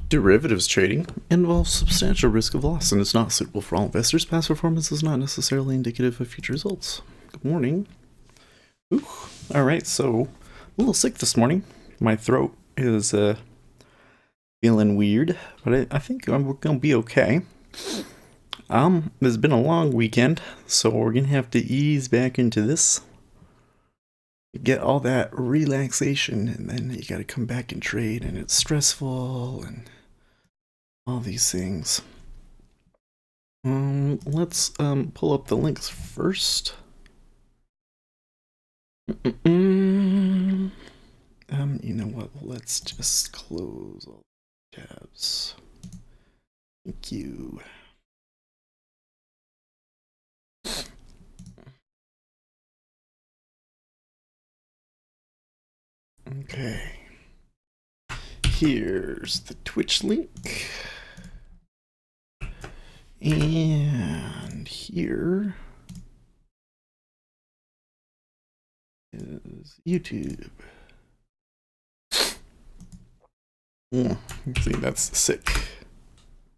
Derivatives trading involves substantial risk of loss and is not suitable for all investors. Past performance is not necessarily indicative of future results. Good morning. Ooh. All right, so a little sick this morning. My throat is feeling weird, but I think we're gonna be okay. It's been a long weekend, so we're gonna have to ease back into this. Get all that relaxation, and then you gotta come back and trade, and it's stressful and all these things. Let's pull up the links first. You know what? Let's just close all the tabs. Thank you. Okay. Here's the Twitch link. And here is YouTube. See, that's sick.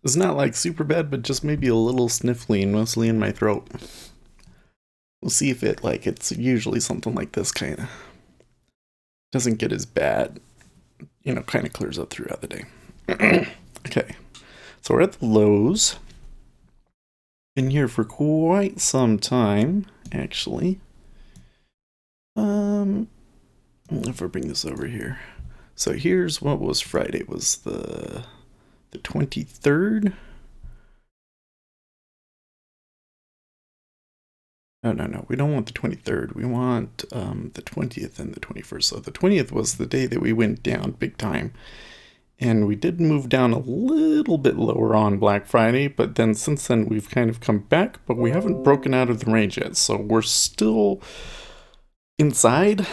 It's not like super bad, but just maybe a little sniffly and mostly in my throat. We'll see if it's usually something like this kind of doesn't get as bad, kind of clears up throughout the day. Okay, so we're at the lows. Been here for quite some time, actually. If I bring this over here. So here's what was Friday. It was the 23rd. No. We don't want the 23rd. We want the 20th and the 21st. So the 20th was the day that we went down big time. And we did move down a little bit lower on Black Friday, but then since then we've kind of come back, but we haven't broken out of the range yet. So we're still inside.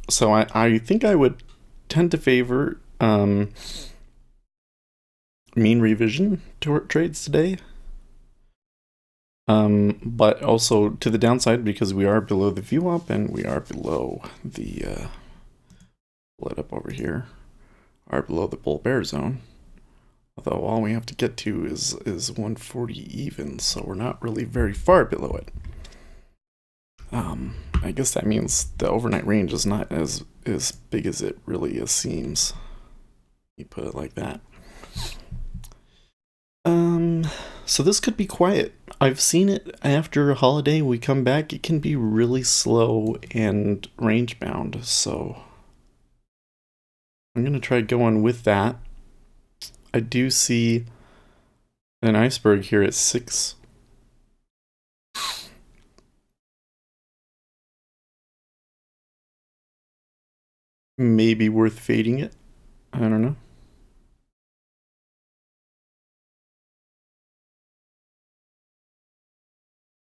So I think I would tend to favor mean revision trades today. But also to the downside because we are below the VWAP and we are below the let up over here, are below the bull bear zone. Although all we have to get to is 140 even, so we're not really very far below it. I guess that means the overnight range is not as big as it really seems. You put it like that. So this could be quiet. I've seen it after a holiday. We come back, it can be really slow and range bound. So I'm gonna try going with that. I do see an iceberg here at 6. Maybe worth fading it. I don't know.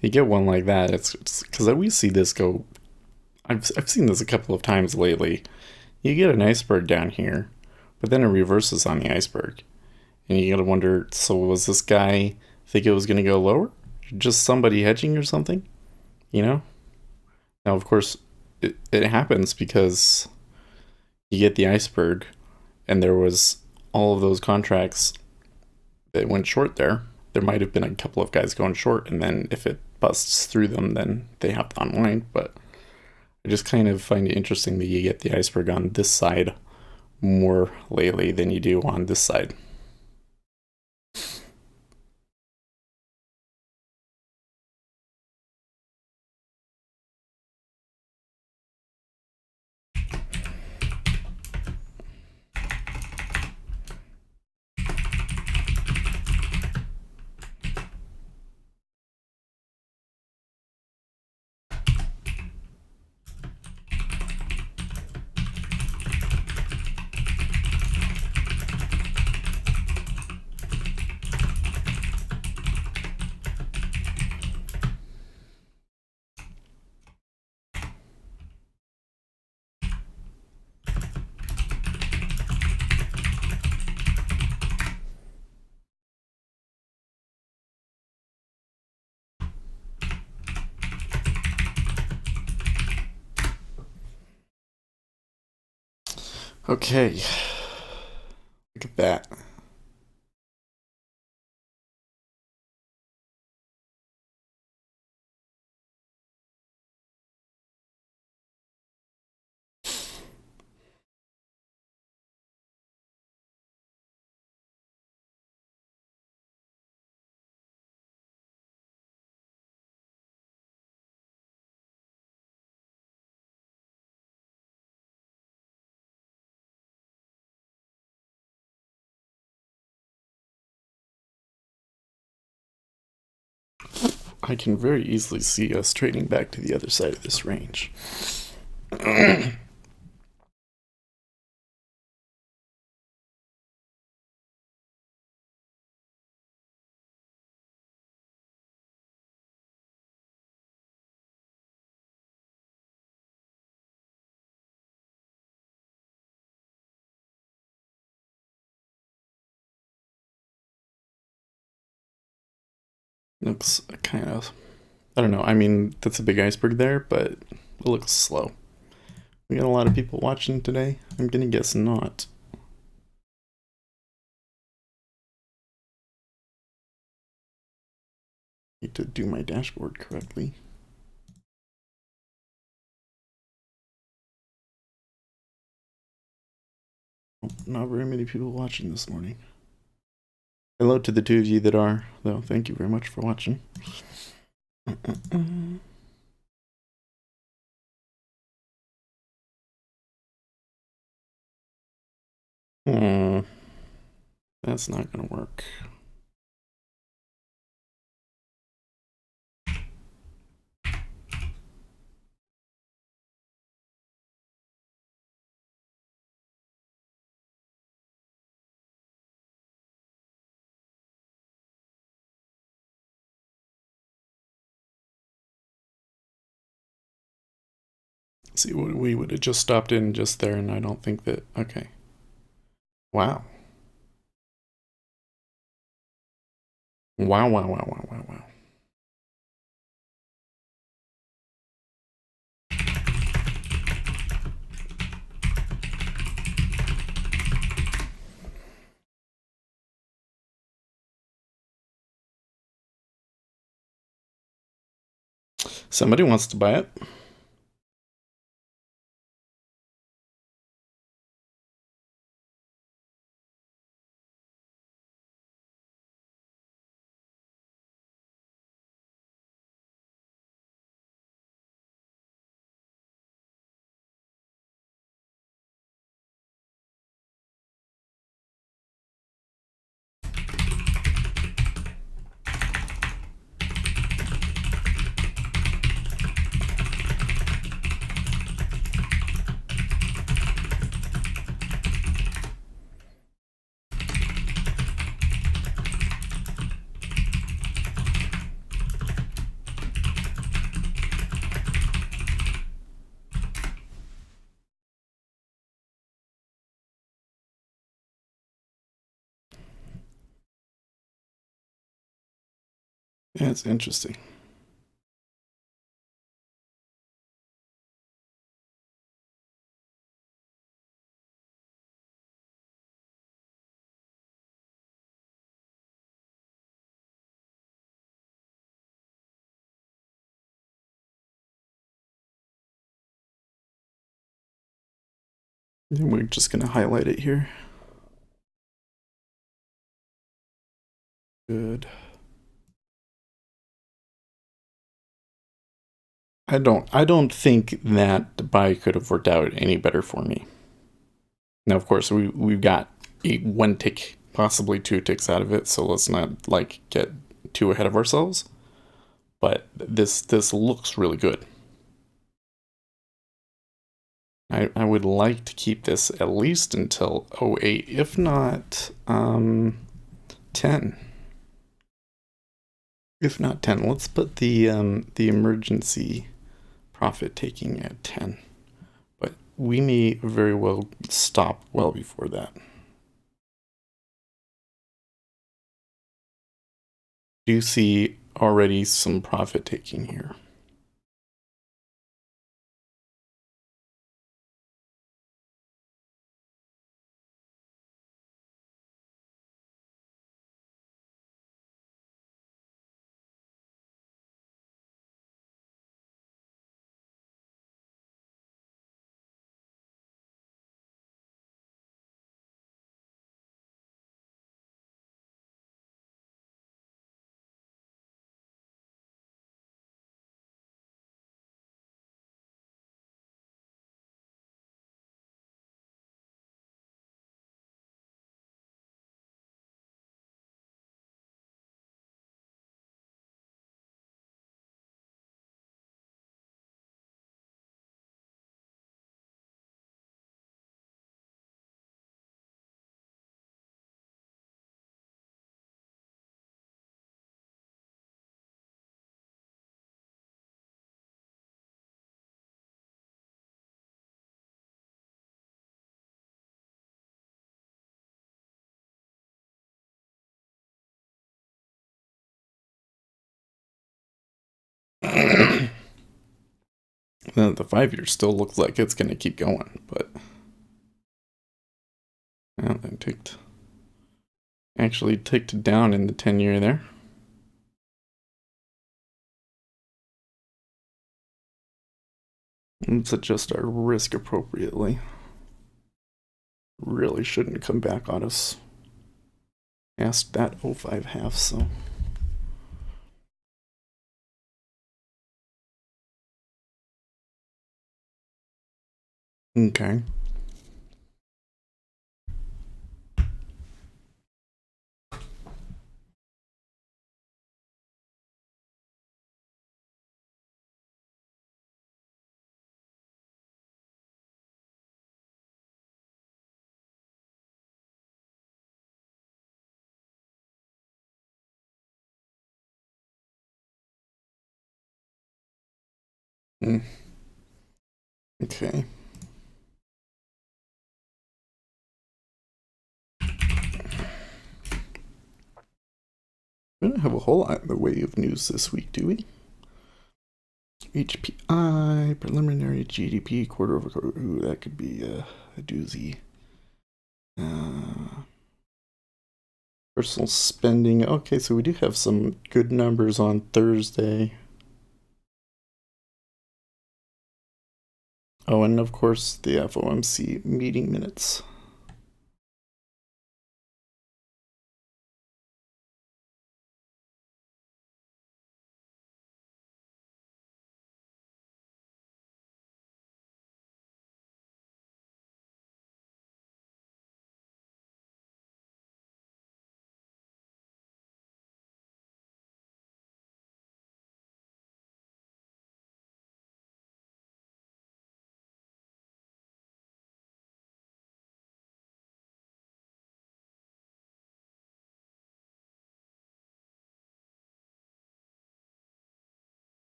You get one like that, it's because we see this go. I've seen this a couple of times lately. You get an iceberg down here, but then it reverses on the iceberg, and you gotta wonder. So was this guy think it was gonna go lower? Just somebody hedging or something? Now of course it happens because you get the iceberg, and there was all of those contracts that went short there. There might have been a couple of guys going short, and then if it busts through them, then they have to unwind. But I just kind of find it interesting that you get the iceberg on this side more lately than you do on this side. Okay. Look at that. I can very easily see us trading back to the other side of this range. Looks kind of, I don't know. I mean, that's a big iceberg there, but it looks slow. We got a lot of people watching today. I'm gonna guess not. Need to do my dashboard correctly. Not very many people watching this morning. Hello to the two of you that are, though. Thank you very much for watching. Hmm. That's not gonna work. See, we would have just stopped in just there, and I don't think that. Okay. Wow. Wow, wow, wow, wow, wow, wow. Somebody wants to buy it. Yeah, it's interesting. And we're just gonna highlight it here. Good. I don't think that buy could have worked out any better for me. Now, of course, we've got one tick, possibly two ticks out of it, so let's not like get too ahead of ourselves. But this looks really good. I would like to keep this at least until 08, if not 10. If not 10, let's put the emergency profit taking at 10. But we may very well stop well before that. Do you see already some profit taking here? The 5 year still looks like it's going to keep going, but well, that ticked down in the 10 year there. Let's adjust our risk appropriately. Really shouldn't come back on us. Asked that 05 half, so. Okay. Mm. Okay. We don't have a whole lot in the way of news this week, do we? HPI, preliminary GDP, quarter over quarter. Ooh, that could be a doozy. Personal spending. Okay, so we do have some good numbers on Thursday. Oh, and of course, the FOMC meeting minutes.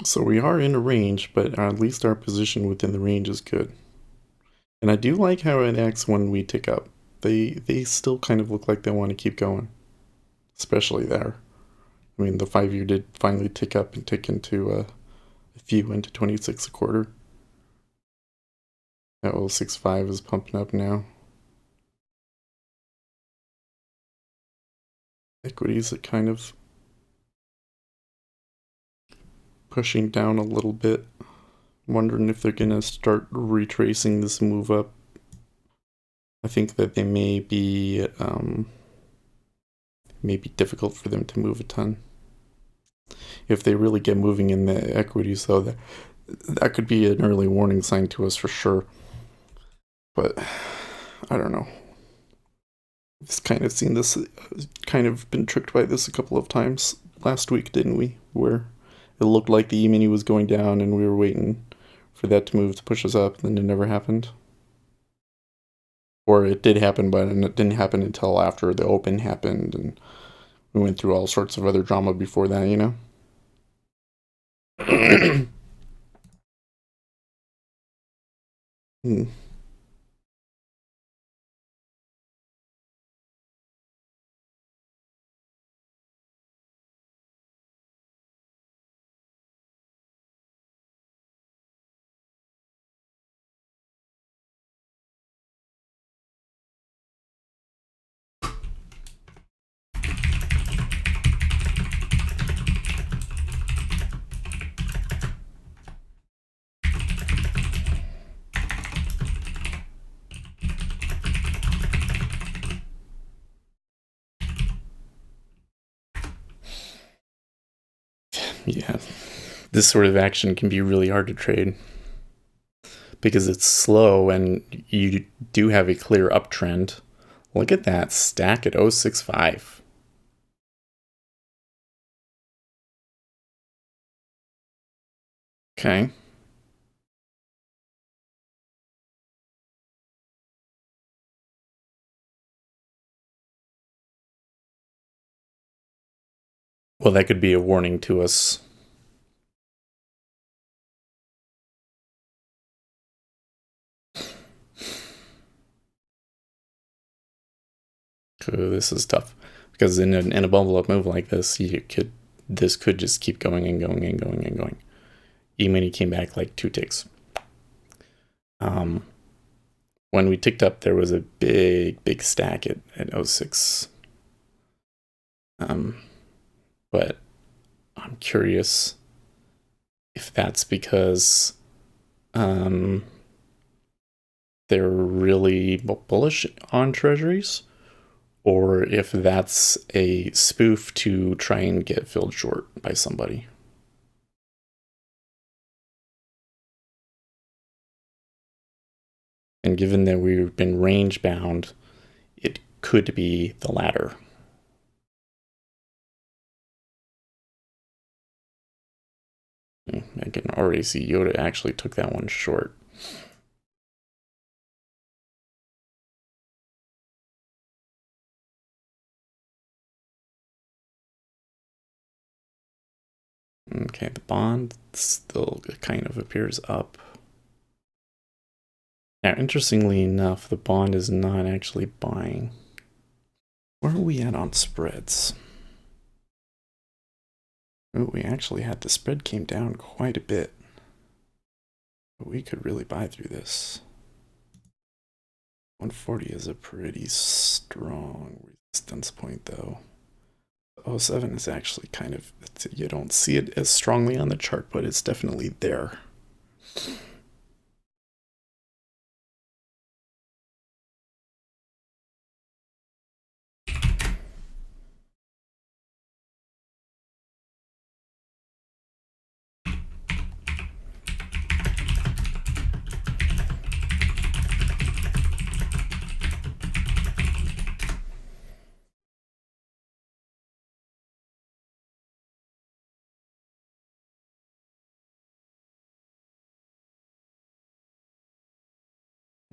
So we are in a range, but at least our position within the range is good. And I do like how it acts when we tick up. They still kind of look like they want to keep going, especially there. I mean, the 5 year did finally tick up and tick into a few into 26 a quarter. That 065 is pumping up now. Equities are kind of pushing down a little bit. Wondering if they're gonna start retracing this move up. I think that they may be difficult for them to move a ton. If they really get moving in the equities, though, that could be an early warning sign to us for sure. But I don't know. I've kind of seen this, kind of been tricked by this a couple of times last week, didn't we? Where it looked like the E-mini was going down and we were waiting for that to move to push us up, and then it never happened. Or it did happen, but it didn't happen until after the open happened, and we went through all sorts of other drama before that, you know? Hmm. Yeah. This sort of action can be really hard to trade because it's slow and you do have a clear uptrend. Look at that stack at 065. Okay. Well, that could be a warning to us. This is tough because in a bubble up move like this, this could just keep going and going and going and going. E-mini came back like 2 ticks. When we ticked up, there was a big stack at 06. But I'm curious if that's because they're really bullish on treasuries, or if that's a spoof to try and get filled short by somebody. And given that we've been range bound, it could be the latter. I can already see Yoda actually took that one short. Okay, the bond still kind of appears up. Now, interestingly enough, the bond is not actually buying. Where are we at on spreads? Oh, we actually had the spread came down quite a bit. But we could really buy through this. 140 is a pretty strong resistance point, though. 07 is actually kind of, you don't see it as strongly on the chart, but it's definitely there.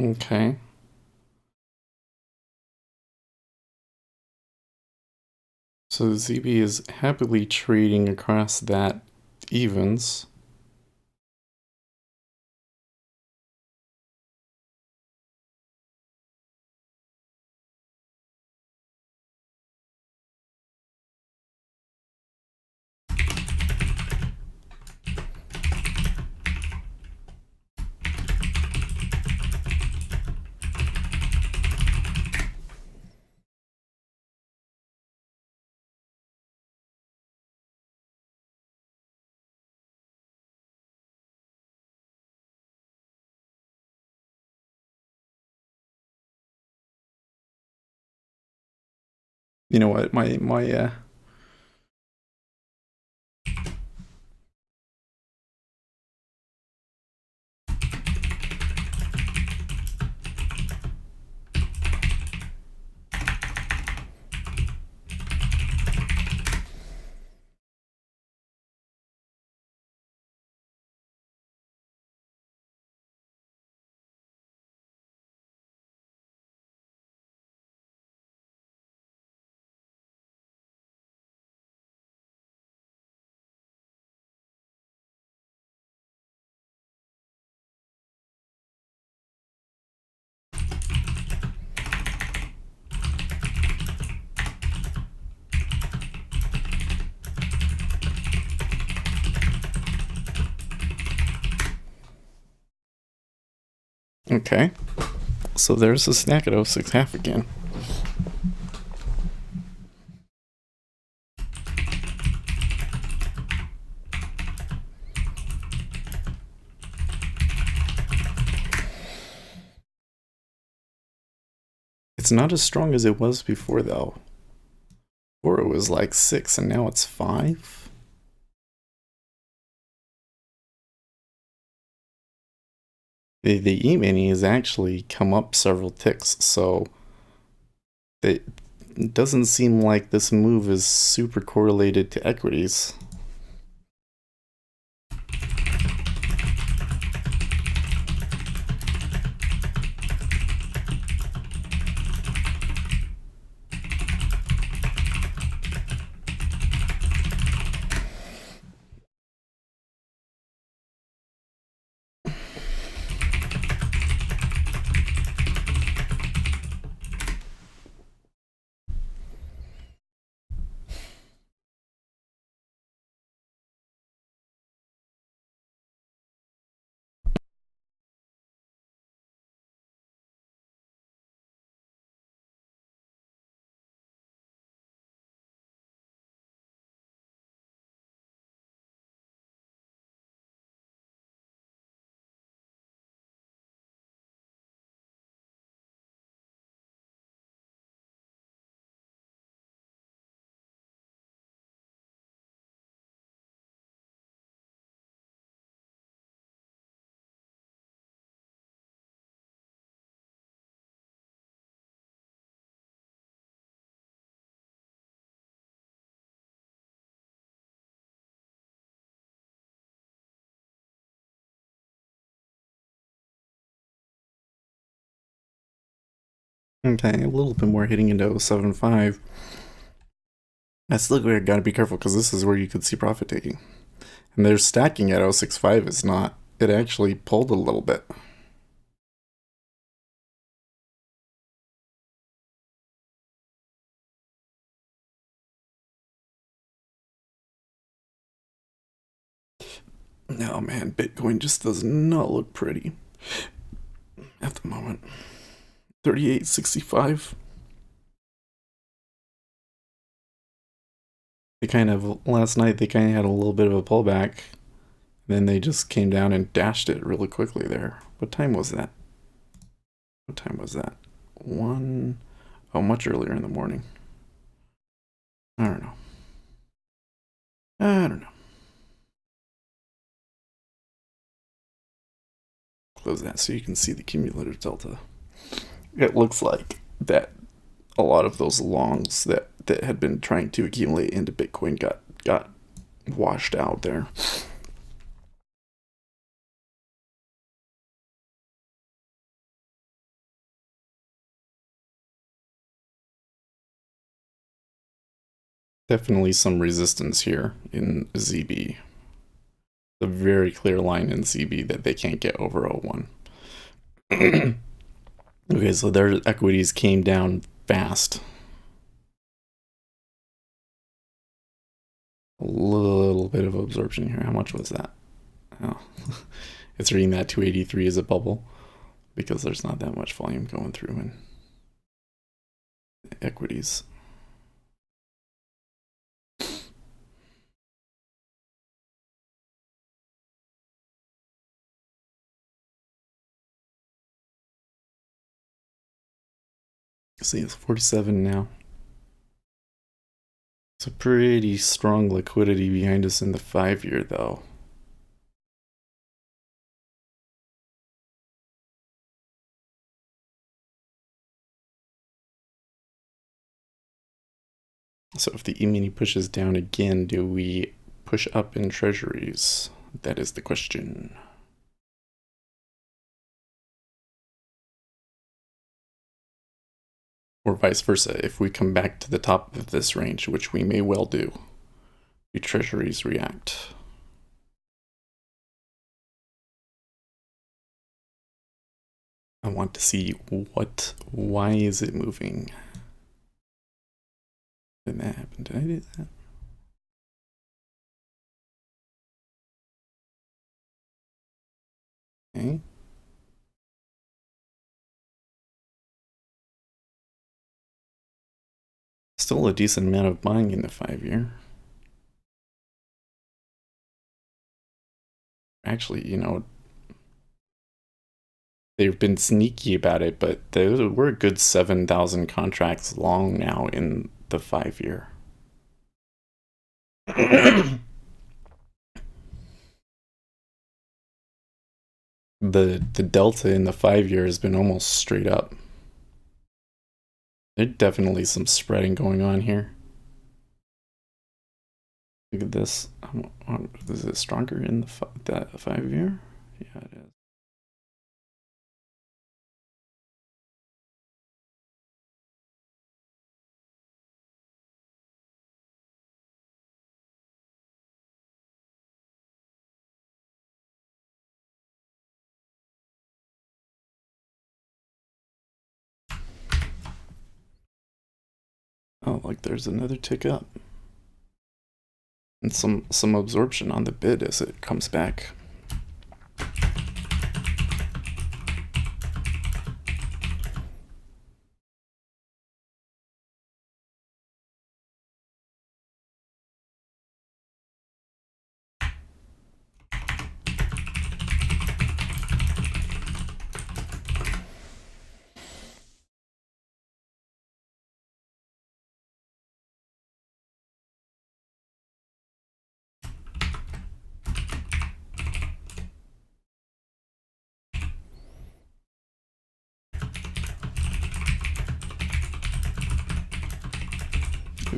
Okay. So ZB is happily trading across that evens. You know what? My Okay. So there's a snack at 06 half again. It's not as strong as it was before, though. Before it was like 6 and now it's 5. The E-mini has actually come up several ticks, so it doesn't seem like this move is super correlated to equities. Okay, a little bit more hitting into 075. I still gotta be careful because this is where you could see profit taking. And their stacking at 065 is not, it actually pulled a little bit. No, man, Bitcoin just does not look pretty at the moment. 38.65. They kind of, last night, they kind of had a little bit of a pullback. Then they just came down and dashed it really quickly there. What time was that? What time was that? One, oh, much earlier in the morning. I don't know. I don't know. Close that so you can see the cumulative delta. It looks like that a lot of those longs that had been trying to accumulate into Bitcoin got washed out there. Definitely some resistance here in ZB. A very clear line in ZB that they can't get over 01. Okay, so their equities came down fast. A little bit of absorption here. How much was that? Oh, it's reading that 283 as a bubble because there's not that much volume going through in equities. See, it's 47 now. It's a pretty strong liquidity behind us in the 5-year, though. So if the E-mini pushes down again, do we push up in treasuries? That is the question. Or vice versa, if we come back to the top of this range, which we may well do, do treasuries react? I want to see why is it moving? Did that happen? Did I do that? Okay. Still a decent amount of buying in the 5-year. Actually, they've been sneaky about it, but we're a good 7,000 contracts long now in the 5-year. The delta in the 5-year has been almost straight up. There's definitely some spreading going on here. Look at this. Is it stronger in the 5-year? Yeah, it is. Oh, like there's another tick up. And some absorption on the bid as it comes back.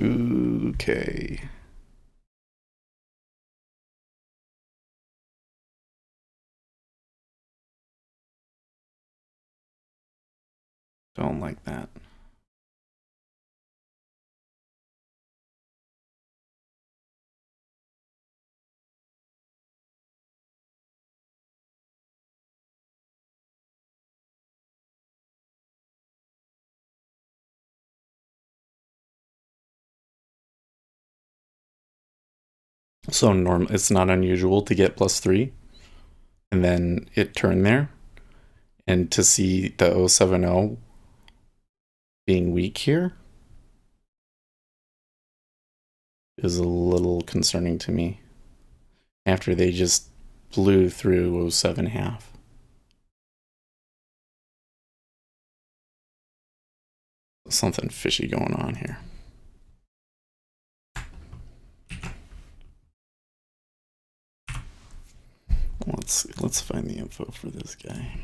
Okay. Don't like that. So it's not unusual to get +3 and then it turned there, and to see the 070 being weak here is a little concerning to me after they just blew through 0.7 Something fishy going on here. Let's find the info for this guy.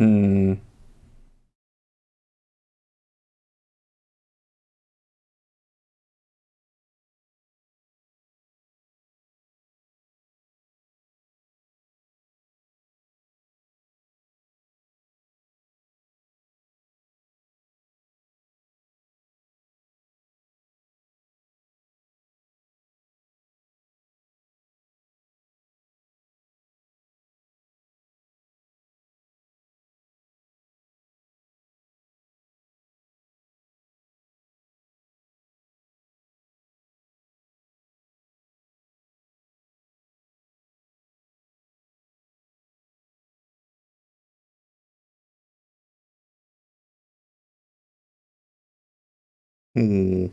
Hmm. Hmm.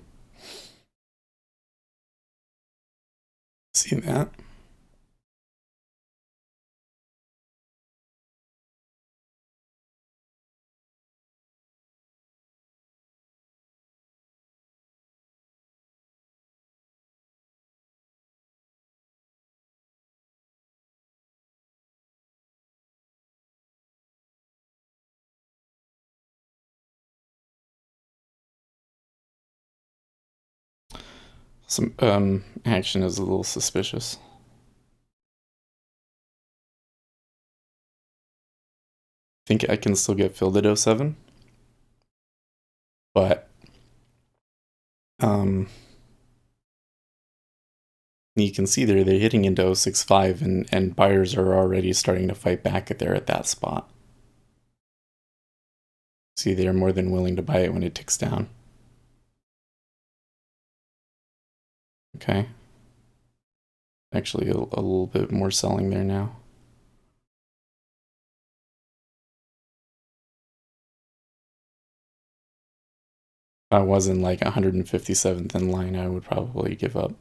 See that? Some action is a little suspicious. Think I can still get filled at 0.7, but um, you can see they're hitting into 0.65, and buyers are already starting to fight back at that spot. See, they're more than willing to buy it when it ticks down. Okay. Actually, a little bit more selling there now. If I was in like 157th in line, I would probably give up.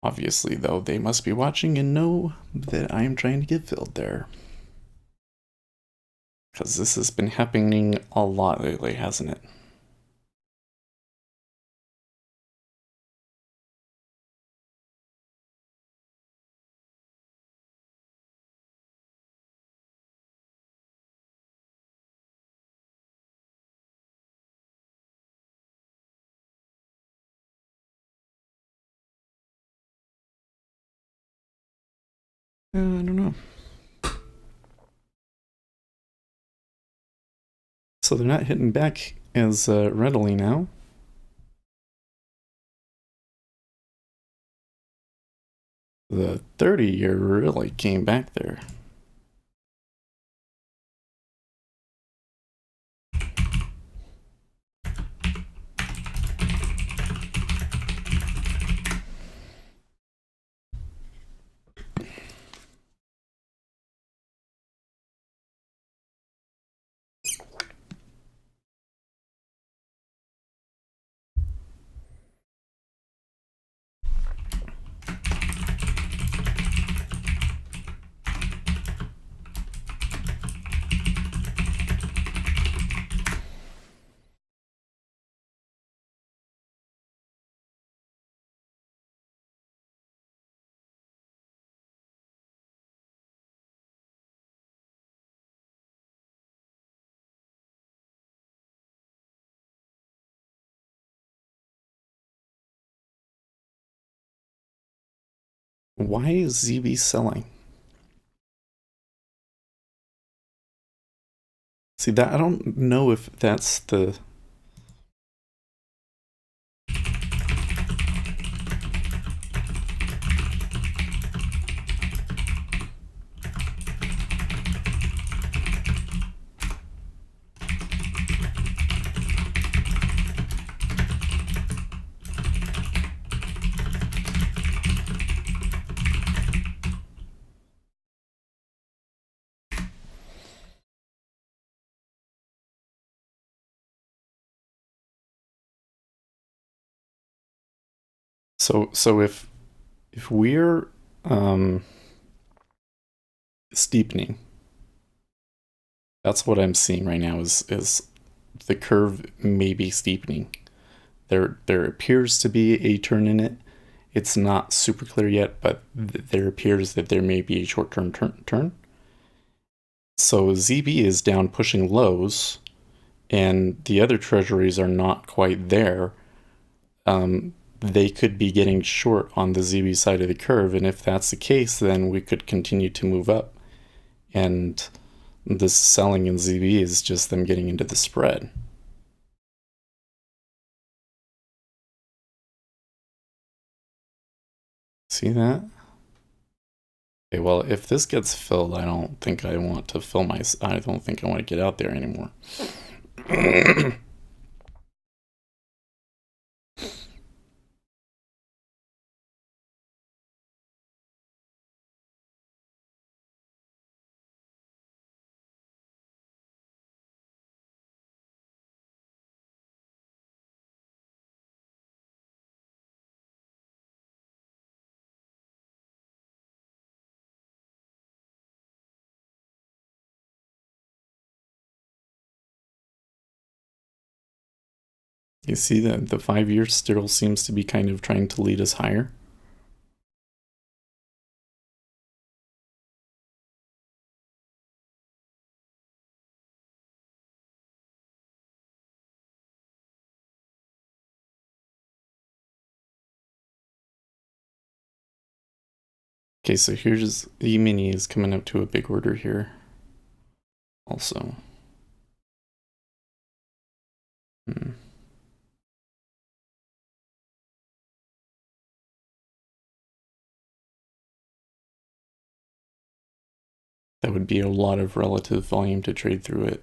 Obviously, though, they must be watching and know that I am trying to get filled there. Because this has been happening a lot lately, hasn't it? I don't know. So they're not hitting back as readily now. The 30-year really came back there. Why is ZB selling? See, that I don't know if that's the... So if we're steepening, that's what I'm seeing right now is the curve may be steepening. There appears to be a turn in it. It's not super clear yet, but there appears that there may be a short-term turn. So ZB is down pushing lows, and the other treasuries are not quite there. They could be getting short on the ZB side of the curve, and if that's the case, then we could continue to move up. And this selling in ZB is just them getting into the spread. See that? Okay, well, if this gets filled, I don't think I want to fill my... I don't think I want to get out there anymore. You see that the 5 years still seems to be kind of trying to lead us higher. Okay, so here's E-mini is coming up to a big order here. Also. That would be a lot of relative volume to trade through it.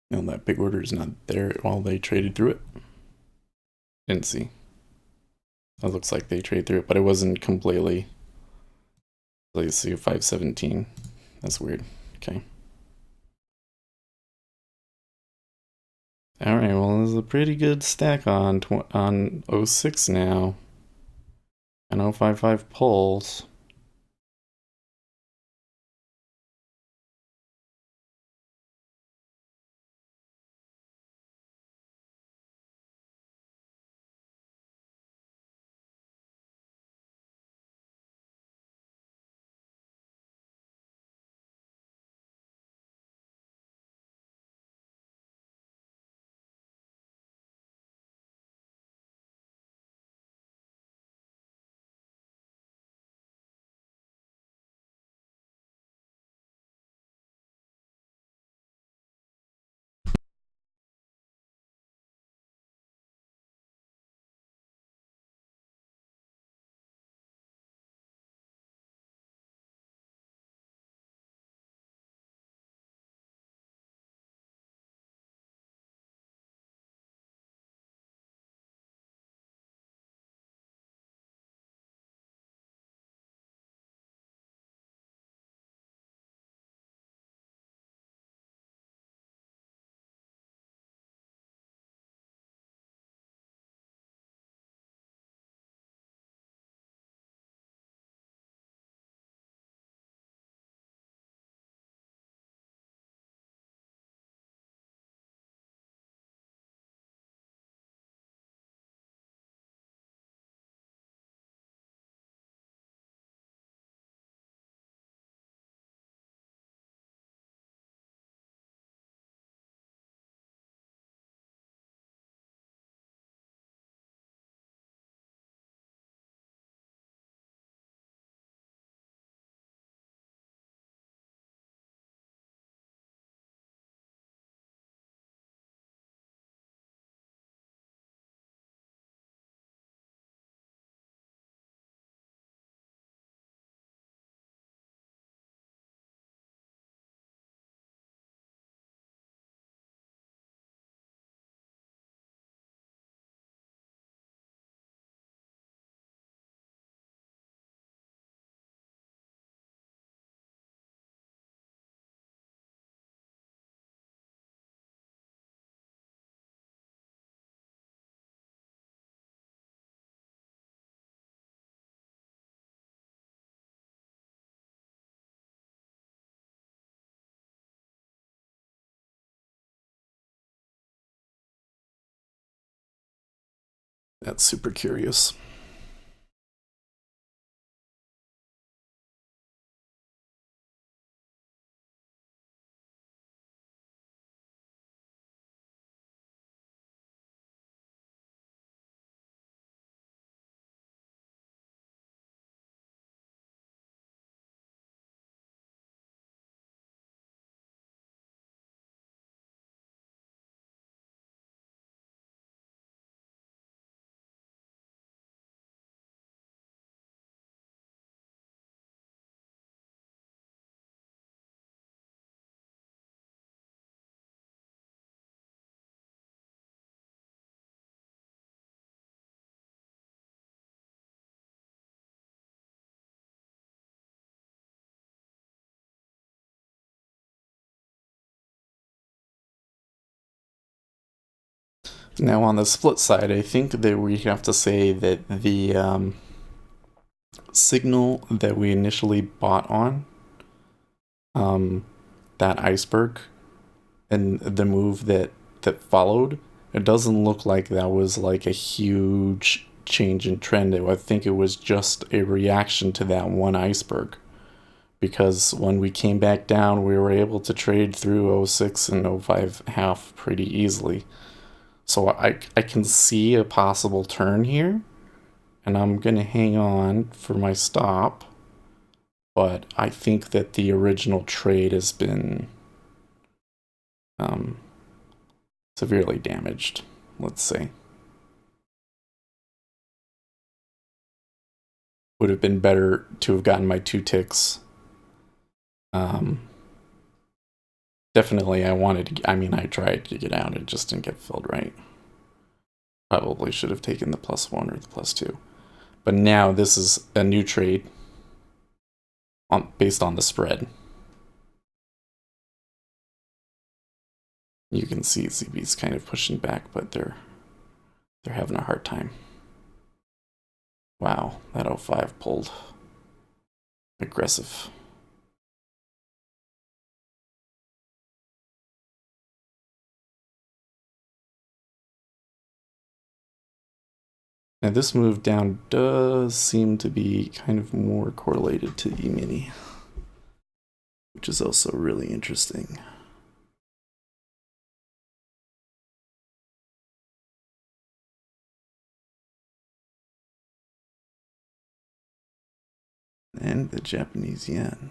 No, that big order is not there while they traded through it. Didn't see. It looks like they traded through it, but it wasn't completely. Let's see, 517. That's weird. Okay. All right. Well, there's a pretty good stack on on 06 now, and 055 pulls. That's super curious. Now, on the split side, I think that we have to say that the signal that we initially bought on, um, that iceberg, and the move that followed, it doesn't look like that was like a huge change in trend. I think it was just a reaction to that one iceberg. Because when we came back down, we were able to trade through '06 and '05 half pretty easily. So I can see a possible turn here, and I'm going to hang on for my stop. But I think that the original trade has been um, severely damaged, let's say. Would have been better to have gotten my 2 ticks um, definitely I wanted to, I mean, I tried to get out, it just didn't get filled right. Probably should have taken the +1 or the +2. But now this is a new trade based on the spread. You can see ZB's kind of pushing back, but they're having a hard time. Wow, that 05 pulled aggressive. Now this move down does seem to be kind of more correlated to E-mini, which is also really interesting. And the Japanese yen.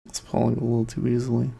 It's falling a little too easily.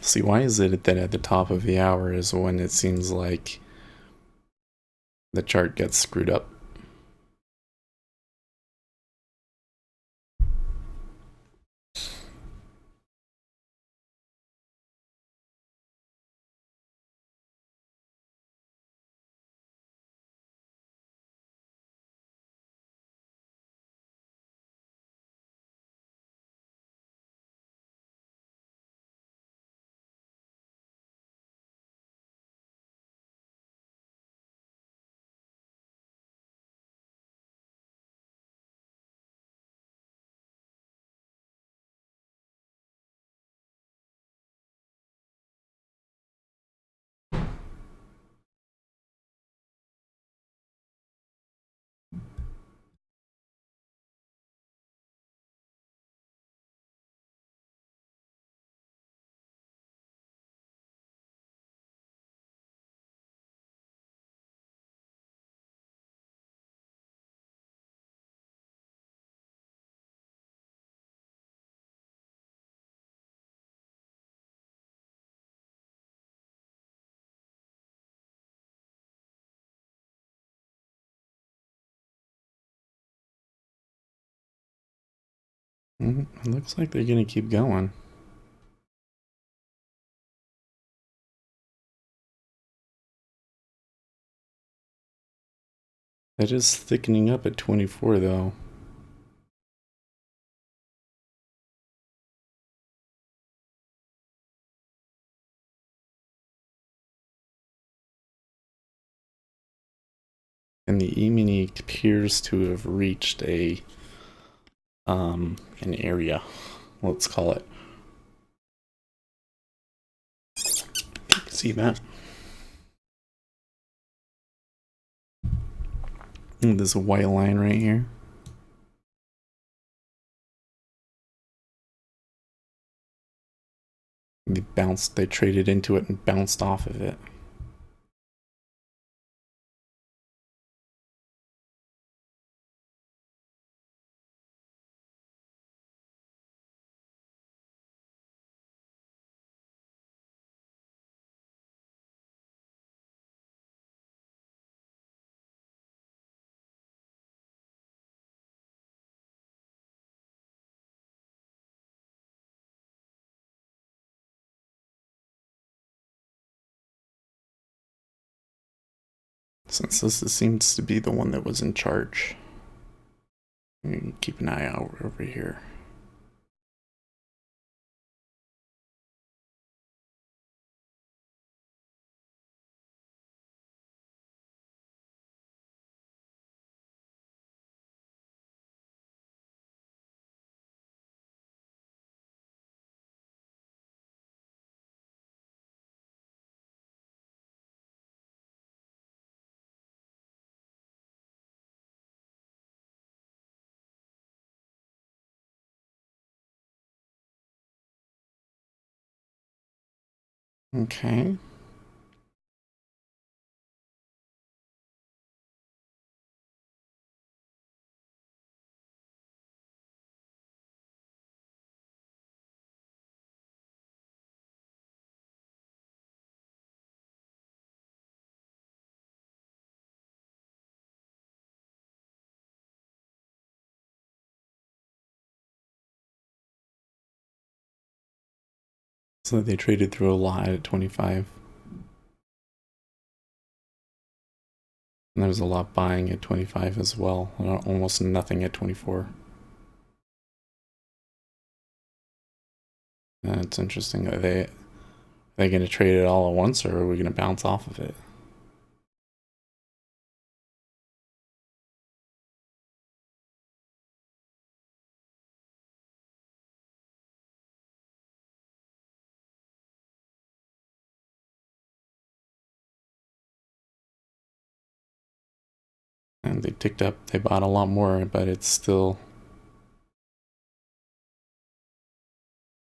See, why is it that at the top of the hour is when it seems like the chart gets screwed up? It looks like they're gonna keep going. That is thickening up at 24 though. And the E-mini appears to have reached an area, let's call it. See that? And there's a white line right here. They traded into it and bounced off of it. Since this seems to be the one that was in charge. Keep an eye out over here. Okay. So they traded through a lot at 25. And there was a lot buying at 25 as well. Almost nothing at 24. It's interesting. Are they going to trade it all at once, or are we going to bounce off of it? And they ticked up. They bought a lot more, but it's still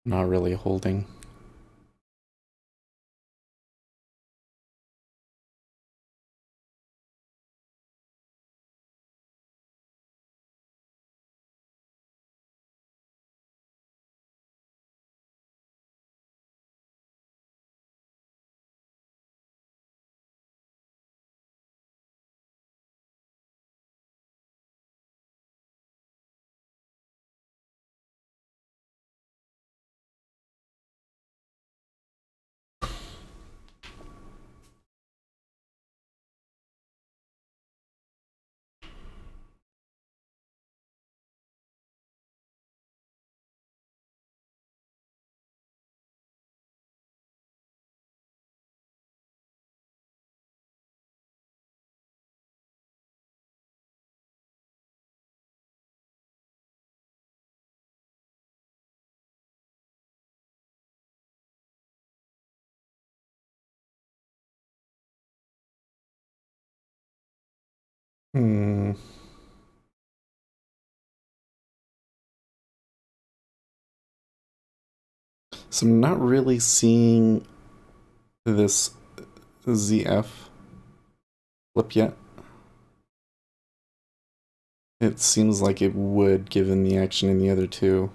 not really holding. Hmm. So I'm not really seeing this ZF flip yet. It seems like it would, given the action in the other two.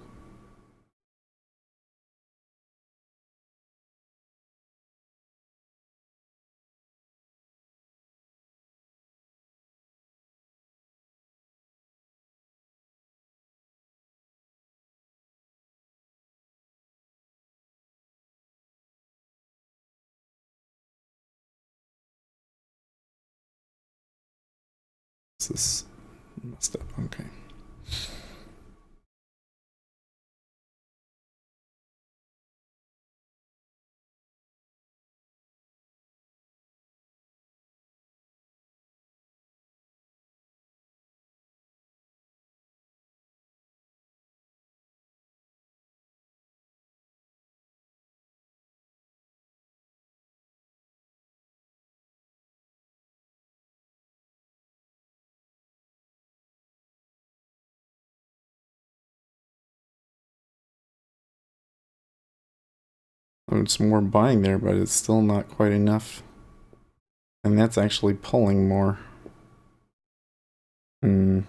Is this messed up? Okay. There's more buying there, but it's still not quite enough. And that's actually pulling more. There's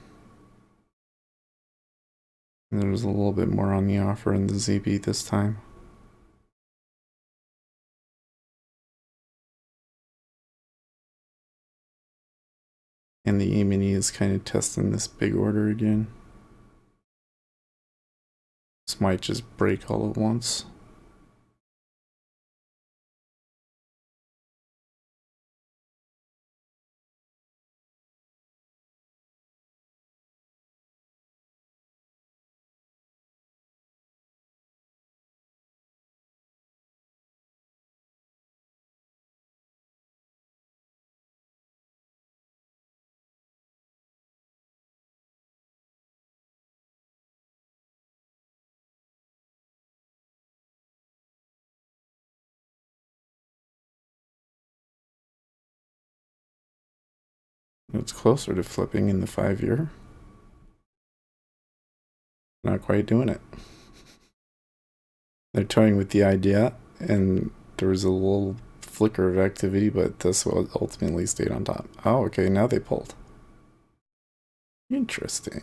a little bit more on the offer in the ZB this time. And the E-mini is kind of testing this big order again. This might just break all at once. It's closer to flipping in the 5-year. Not quite doing it. They're toying with the idea, and there was a little flicker of activity, but this ultimately stayed on top. Oh, okay, now they pulled. Interesting.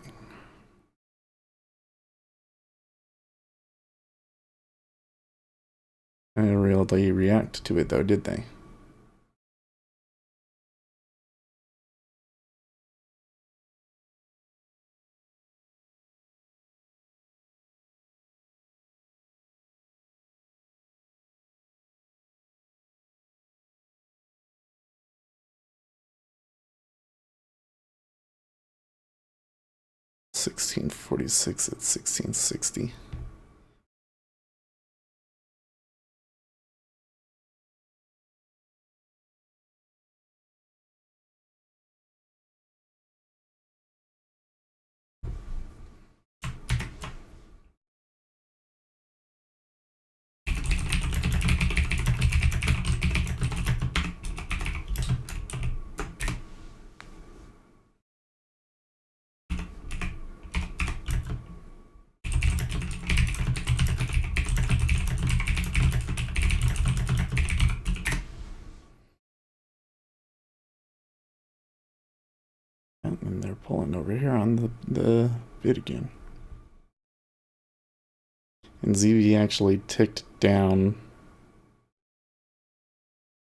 I didn't really react to it though, did they? $16.46 at $16.60. And then they're pulling over here on the bid again. And ZV actually ticked down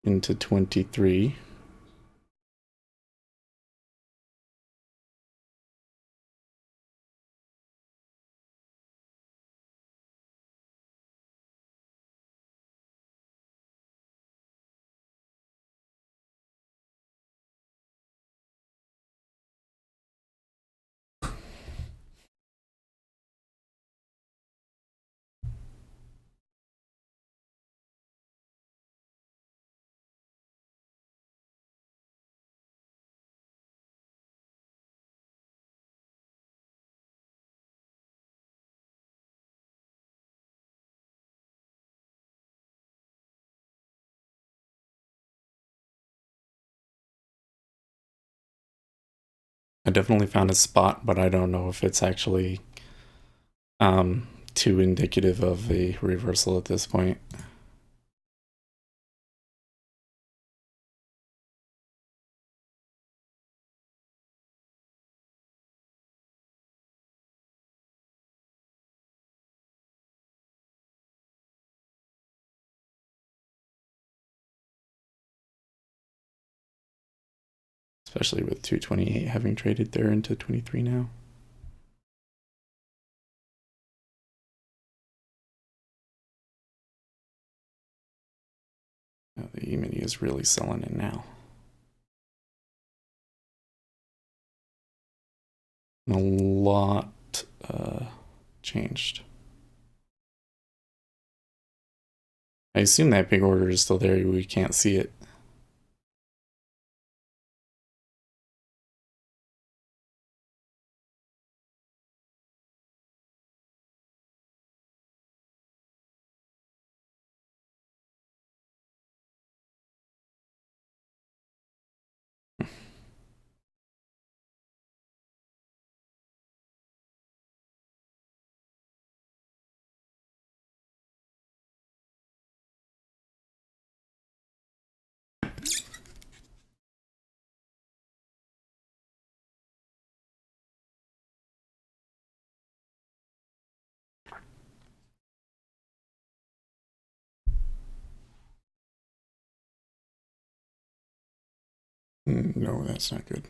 into 23. I definitely found a spot, but I don't know if it's actually too indicative of a reversal at this point. Especially with 228 having traded there into 23 now. The E-mini is really selling it now. And a lot changed. I assume that big order is still there. We can't see it. No, that's not good.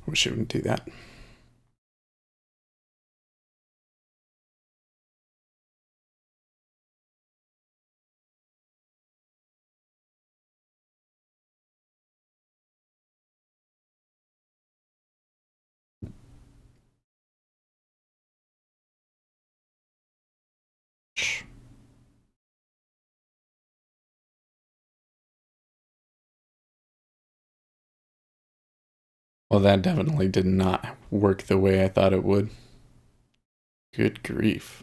Wish it wouldn't do that. Well, that definitely did not work the way I thought it would. Good grief.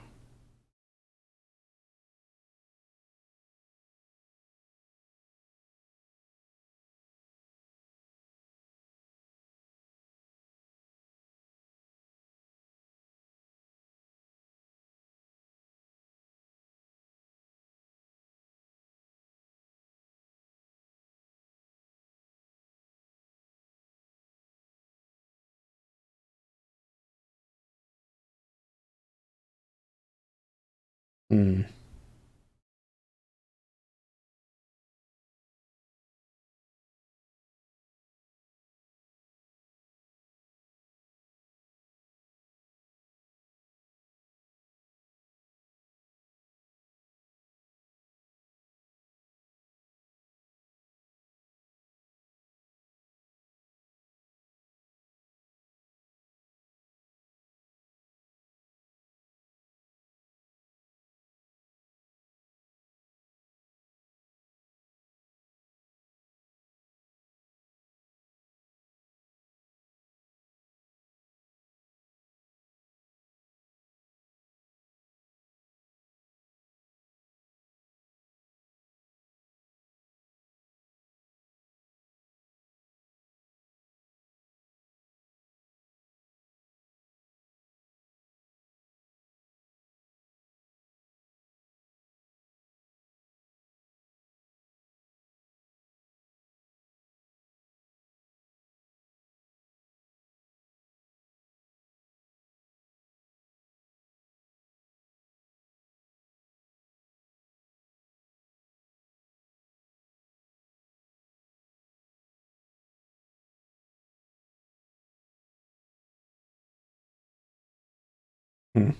Hmm. Hmm.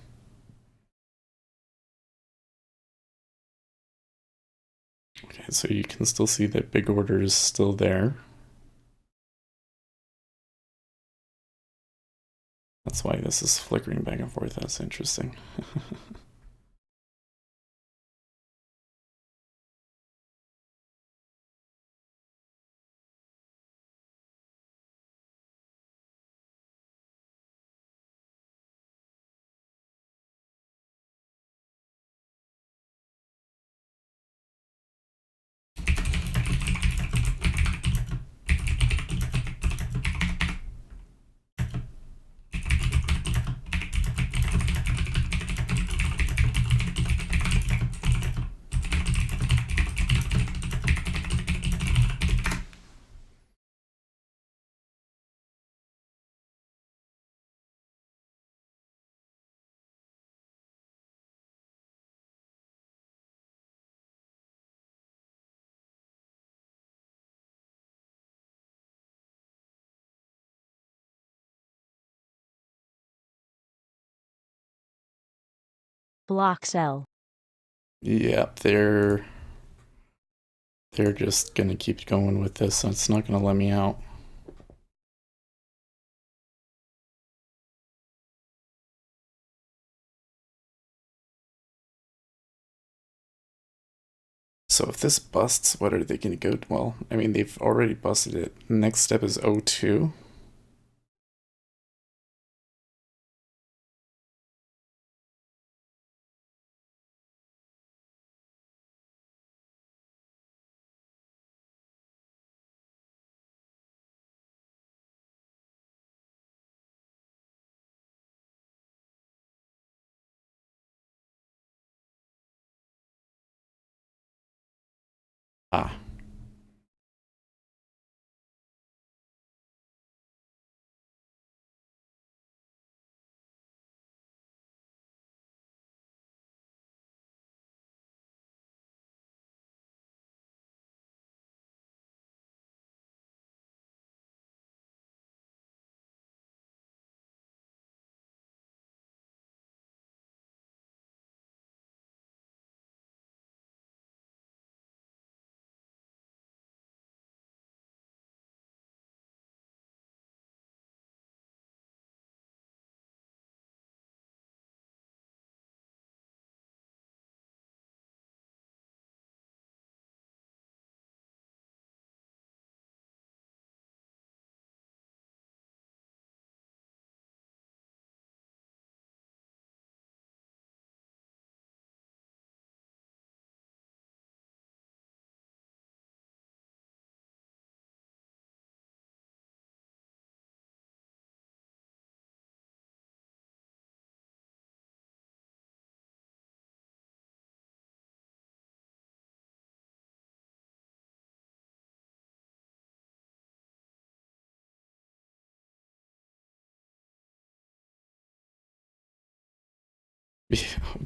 Okay, so you can still see that big order is still there. That's why this is flickering back and forth. That's interesting. Block cell. Yep, they're just gonna keep going with this. So it's not gonna let me out. So if this busts, what are they gonna go? Well, I mean, they've already busted it. Next step is O2. Ah,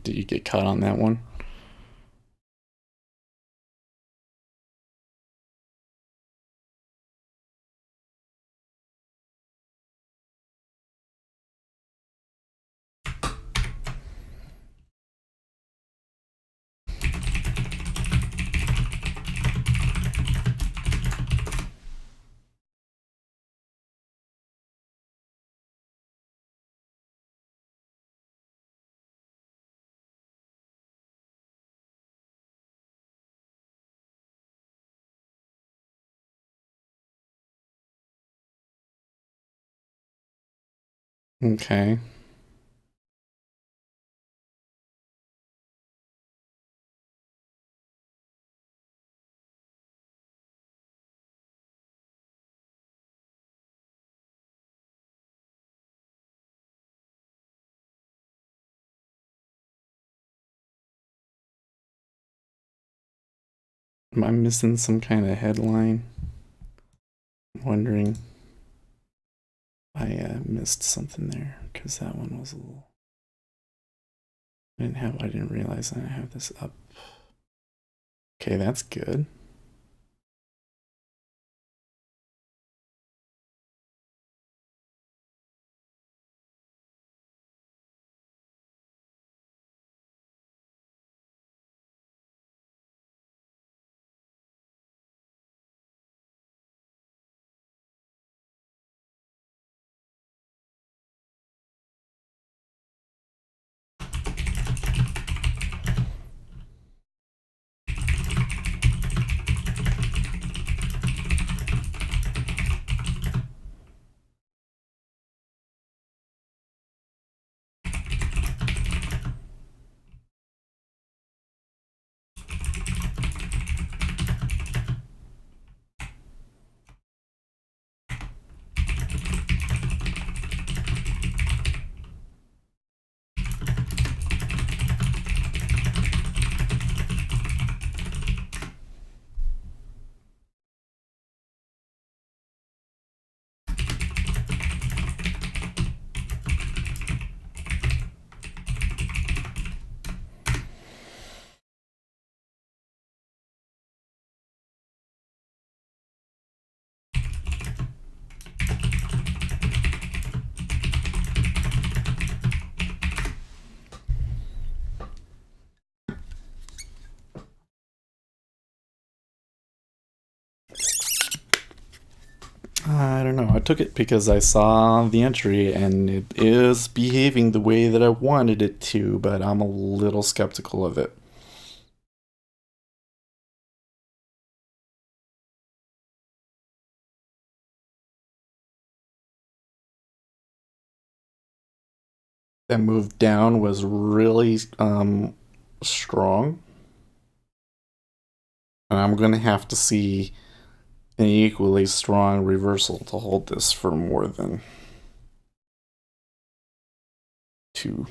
did you get caught on that one? Okay. Am I missing some kind of headline? I'm wondering. I missed something there because that one was a little. I didn't realize I have this up. Okay, that's good. I don't know. I took it because I saw the entry and it is behaving the way that I wanted it to, but I'm a little skeptical of it. That move down was really strong, and I'm going to have to see an equally strong reversal to hold this for more than two.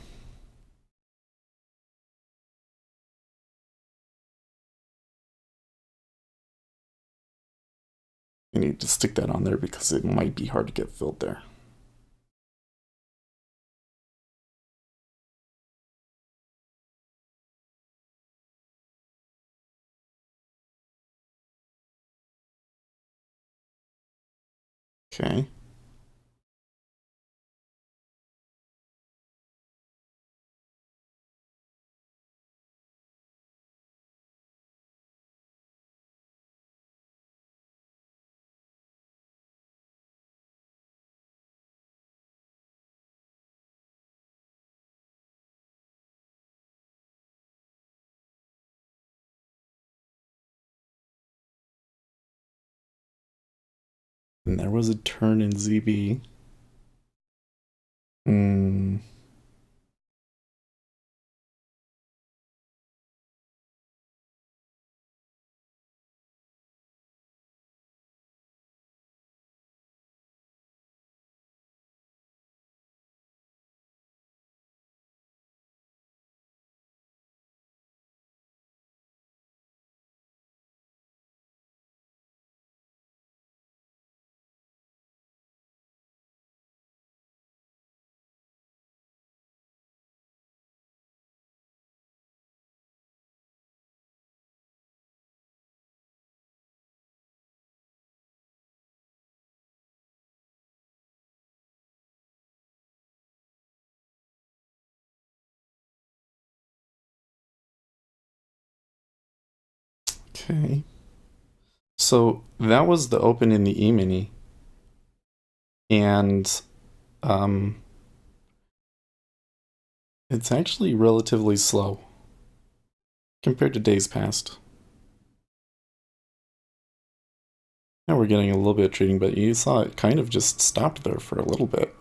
You need to stick that on there because it might be hard to get filled there. Okay. And there was a turn in ZB. Hmm. Okay. So that was the open in the E-mini, and um, it's actually relatively slow compared to days past. Now we're getting a little bit of trading, but you saw it kind of just stopped there for a little bit.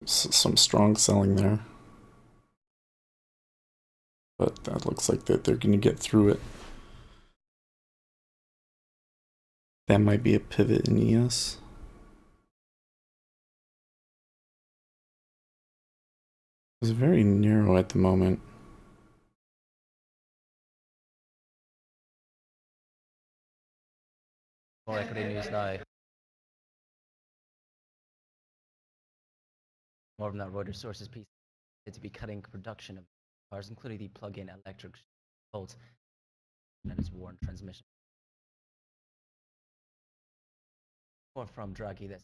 Some strong selling there, but that looks like that they're going to get through it. That might be a pivot in ES. It's very narrow at the moment. More equity news now. More from that Reuters sources piece to be cutting production of cars, including the plug-in electric Volt, and its warrant transmission. More from Draghi this.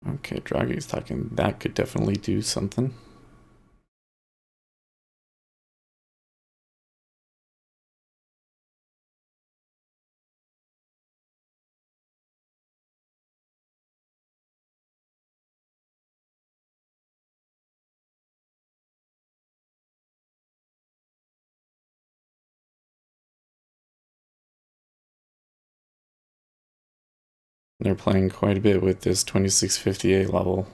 Okay, Draghi's talking. That could definitely do something. They're playing quite a bit with this 2658 level.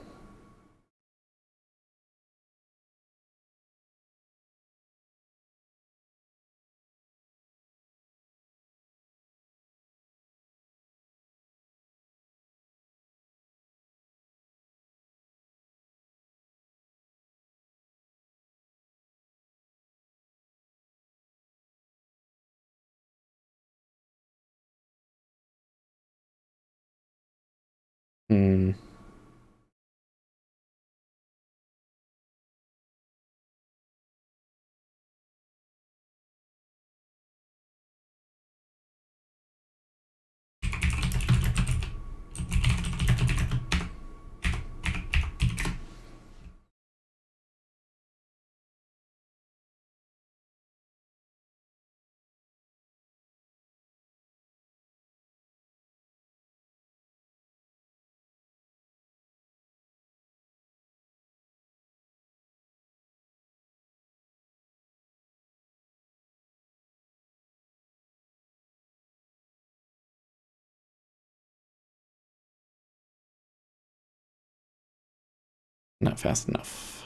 Hmm. Not fast enough.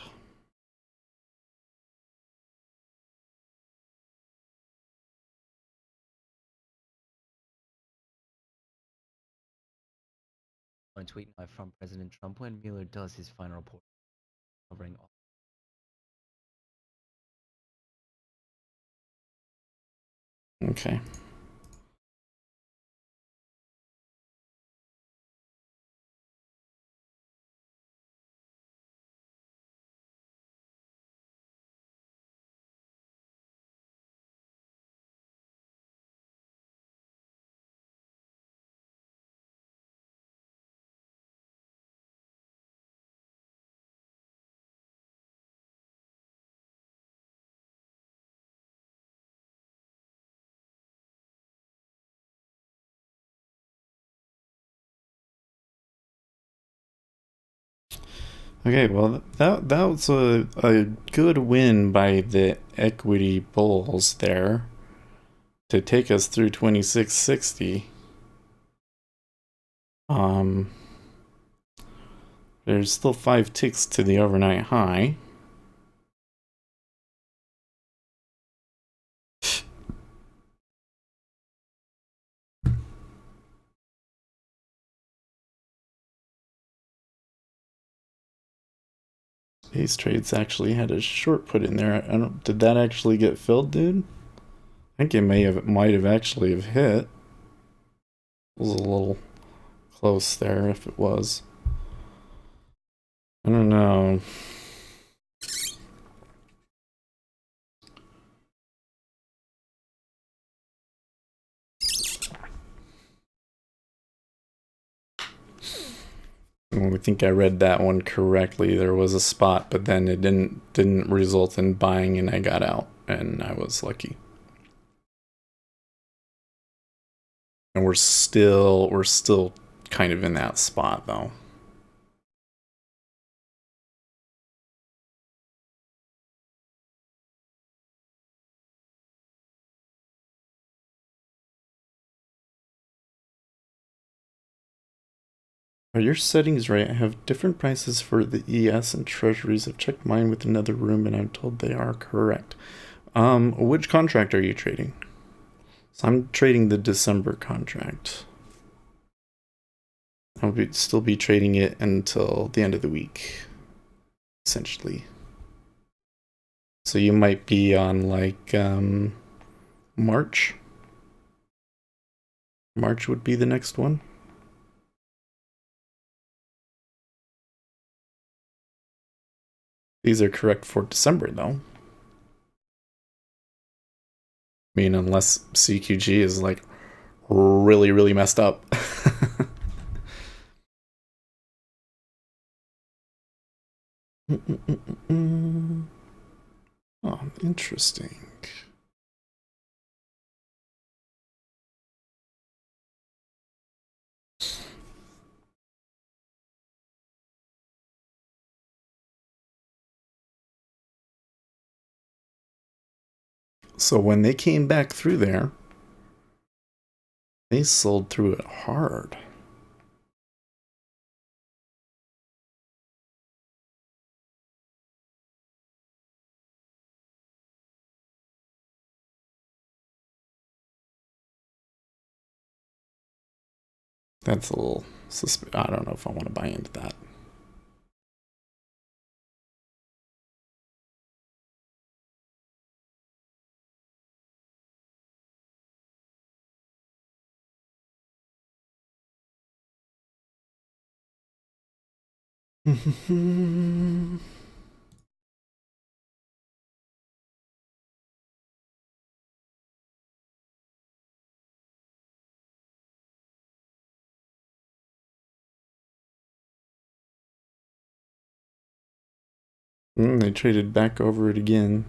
On tweet now from President Trump when Mueller does his final report covering all. Okay. Okay, well that was a good win by the equity bulls there to take us through 2660. Um there's still 5 ticks to the overnight high. Ace Trades actually had a short put in there. I don't. Did that actually get filled, dude? I think it might have actually have hit. It was a little close there if it was. I don't know. I think I read that one correctly. There was a spot, but then it didn't result in buying, and I got out, and I was lucky. And we're still kind of in that spot though. Are your settings right? I have different prices for the ES and Treasuries. I've checked mine with another room, and I'm told they are correct. Which contract are you trading? So I'm trading the December contract. Still be trading it until the end of the week, essentially. So you might be on like March. March would be the next one. These are correct for December, though. I mean, unless CQG is like really, really messed up. Oh, interesting. So when they came back through there, they sold through it hard. That's a little I don't know if I want to buy into that. They traded back over it again.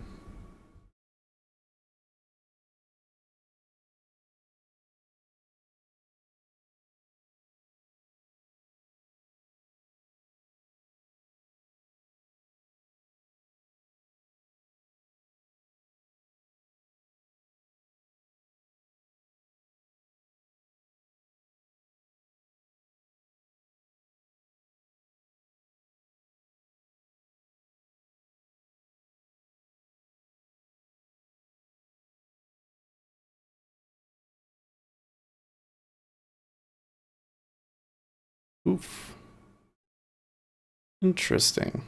Oof. Interesting.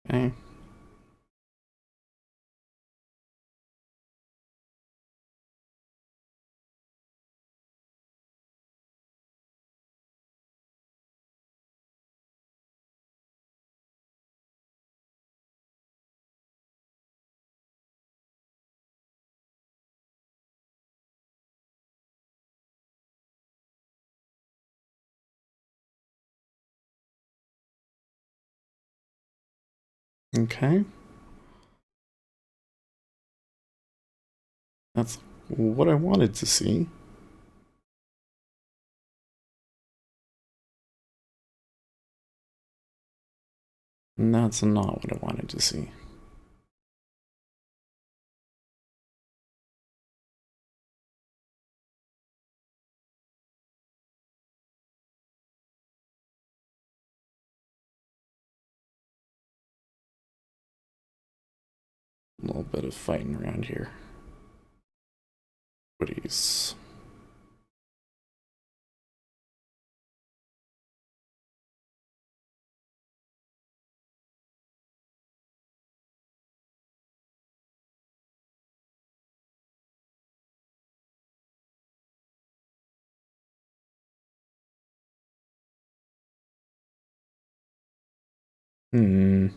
Okay. Okay. That's what I wanted to see. And that's not what I wanted to see. A little bit of fighting around here. Goodies. Hmm.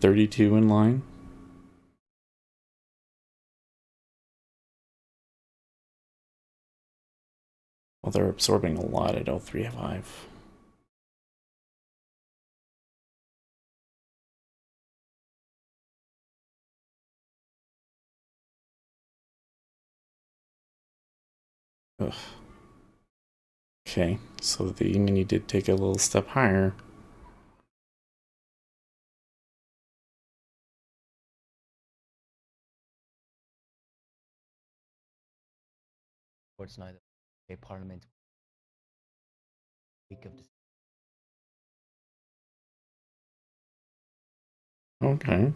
32 in line. Well, they're absorbing a lot at 035. Ugh. Okay, so the mini did take a little step higher. Towards neither a parliament week of Okay.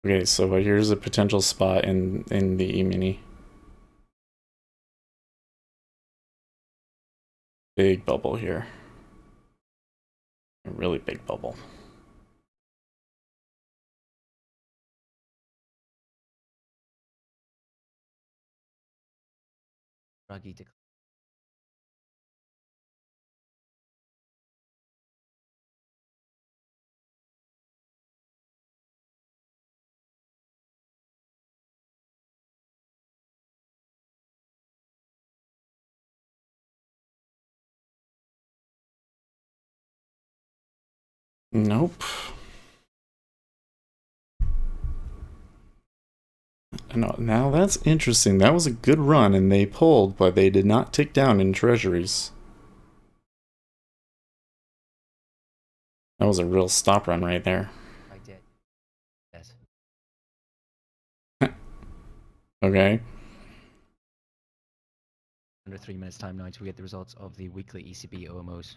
Okay, so here's a potential spot in the E-mini. Big bubble here. A really big bubble. Draghi declared Nope. No, now that's interesting. That was a good run, and they pulled, but they did not tick down in treasuries. That was a real stop run right there. I did. Yes. Okay. Under 3 minutes time now to get the results of the weekly ECB OMOs.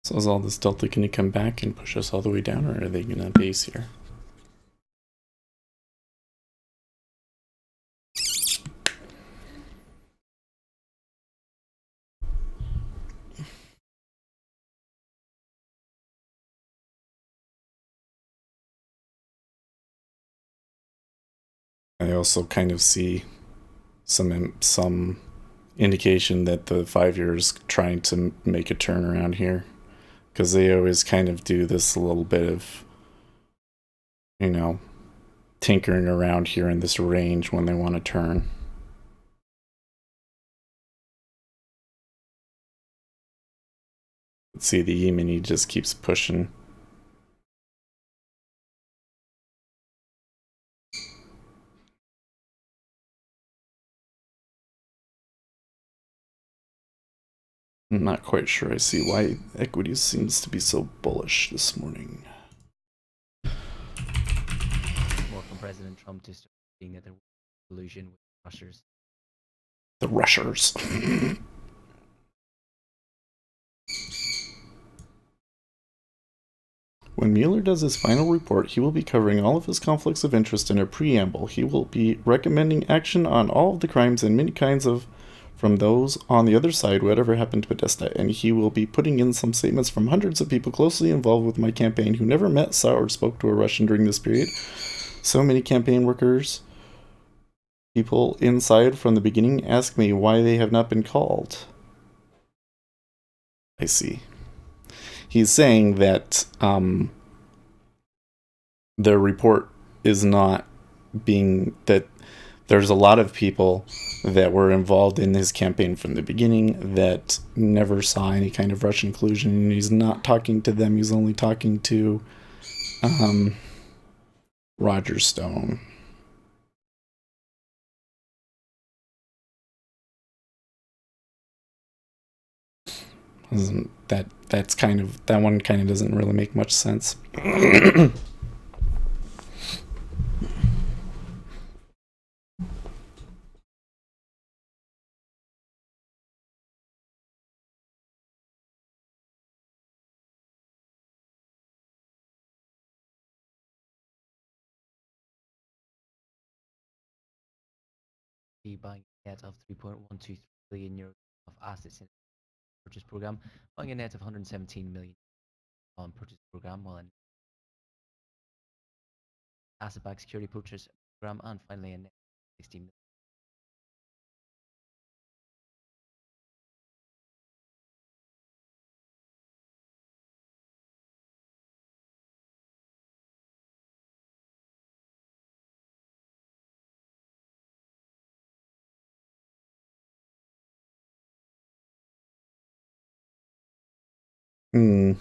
So is all this delta going to come back and push us all the way down, or are they going to base here? I also kind of see some indication that the 5-year is trying to make a turnaround here, because they always kind of do this a little bit of, you know, tinkering around here in this range when they want to turn. Let's see, the E-mini just keeps pushing. I'm not quite sure I see why equities seems to be so bullish this morning. More from President Trump to start seeing that there was collusion with rushers. The rushers. When Mueller does his final report, he will be covering all of his conflicts of interest in a preamble. He will be recommending action on all of the crimes and many kinds of from those on the other side, whatever happened to Podesta, and he will be putting in some statements from hundreds of people closely involved with my campaign who never met, saw, or spoke to a Russian during this period. So many campaign workers, people inside from the beginning, ask me why they have not been called. I see. He's saying that their report is not being, that there's a lot of people that were involved in his campaign from the beginning that never saw any kind of Russian collusion, and he's not talking to them. He's only talking to Roger Stone. That's kind of, that one kind of doesn't really make much sense. Be buying a net of 3.123 billion euros of assets in the purchase program, buying a net of 117 million on purchase program, while an asset-backed security purchase program, and finally a net of 60 million. Hmm.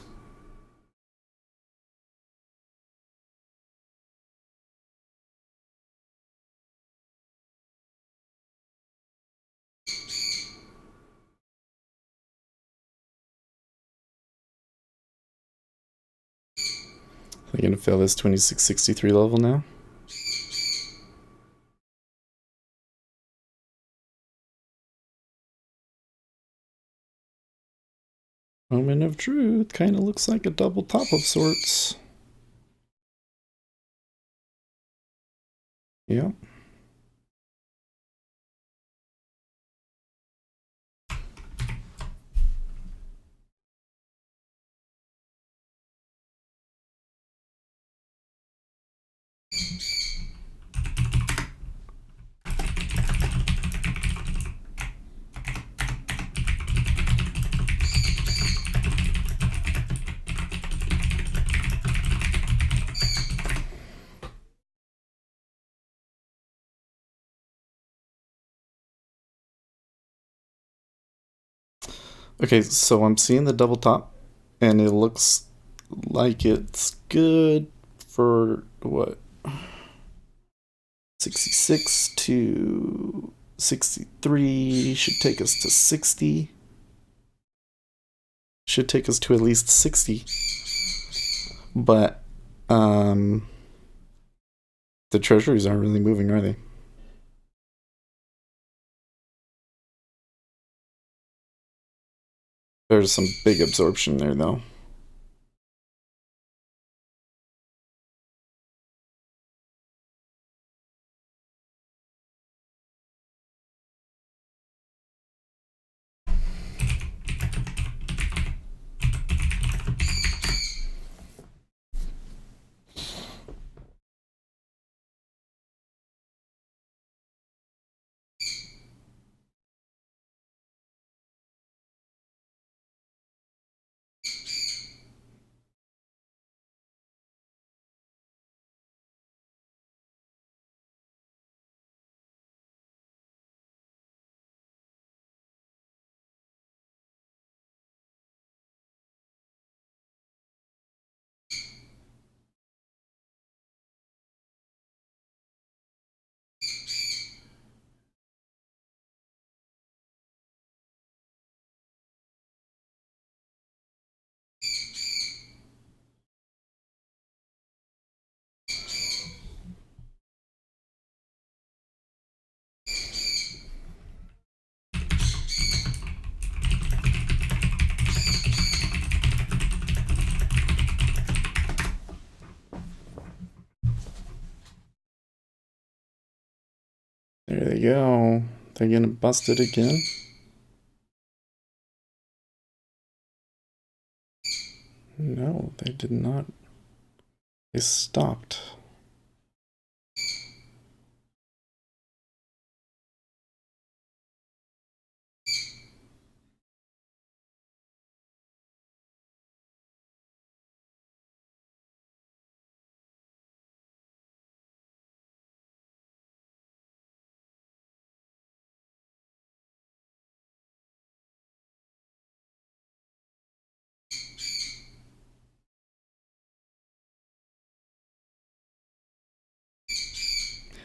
They're gonna fill this 2663 level now. Moment of truth. Kind of looks like a double top of sorts. Yeah. Okay, so I'm seeing the double top, and it looks like it's good for what? 66 to 63 should take us to 60. Should take us to at least 60. But the treasuries aren't really moving, are they? There's some big absorption there, though. There they go. They're gonna bust it again. No, they did not. They stopped.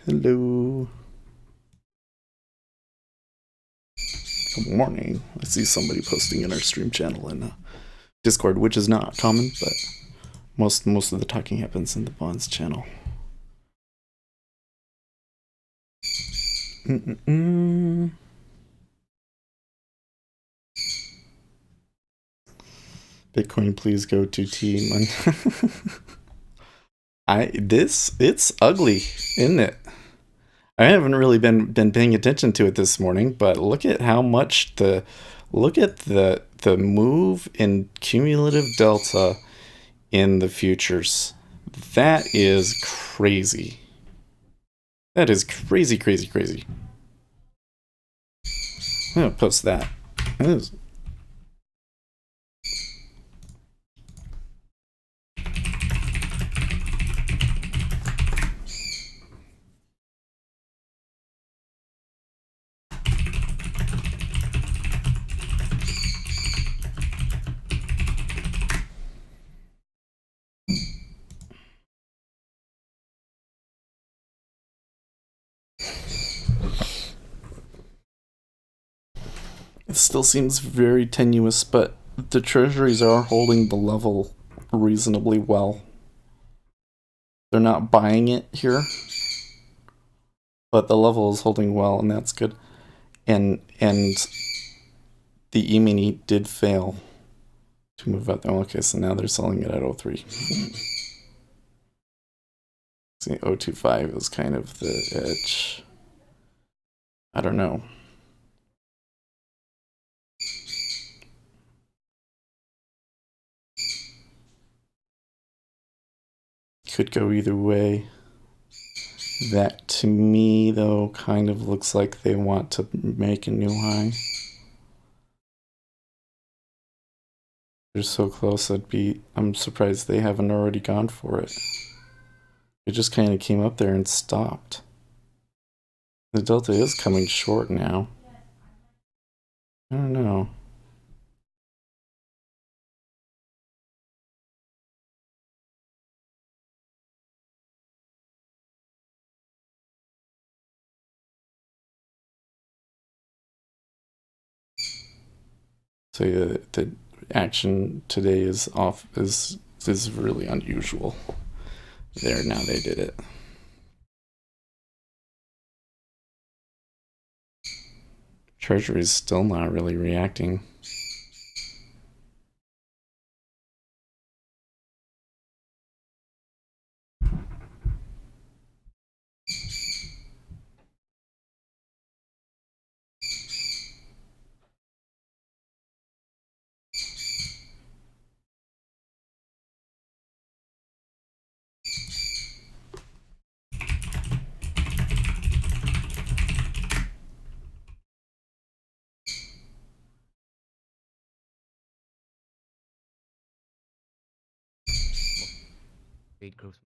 Hello. Good morning. I see somebody posting in our stream channel in Discord, which is not common, but most of the talking happens in the bonds channel. Bitcoin, please go to team. It's ugly, isn't it? I haven't really been paying attention to it this morning, but look at how much look at the move in cumulative delta in the futures. That is crazy. That is crazy, crazy, crazy. I'm gonna post that. It still seems very tenuous, but the treasuries are holding the level reasonably well. They're not buying it here, but the level is holding well, and that's good. And the E-mini did fail to move out there. Okay, so now they're selling it at 03. See, 025 is kind of the edge. I don't know. Could go either way. That to me, though, kind of looks like they want to make a new high. They're so close, I'm surprised they haven't already gone for it. It just kind of came up there and stopped. The delta is coming short now. I don't know. So yeah, the action today is off is really unusual. There, now they did it. Treasury's still not really reacting. Trade growth.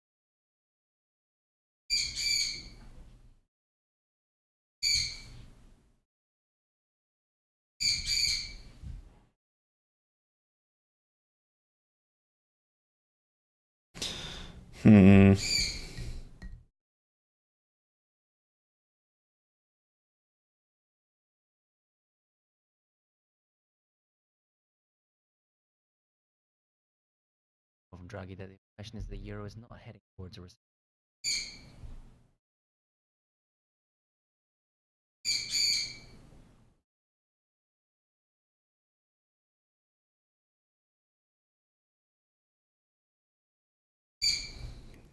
Hmm. From Draghi that the impression is the euro is not heading towards a recession.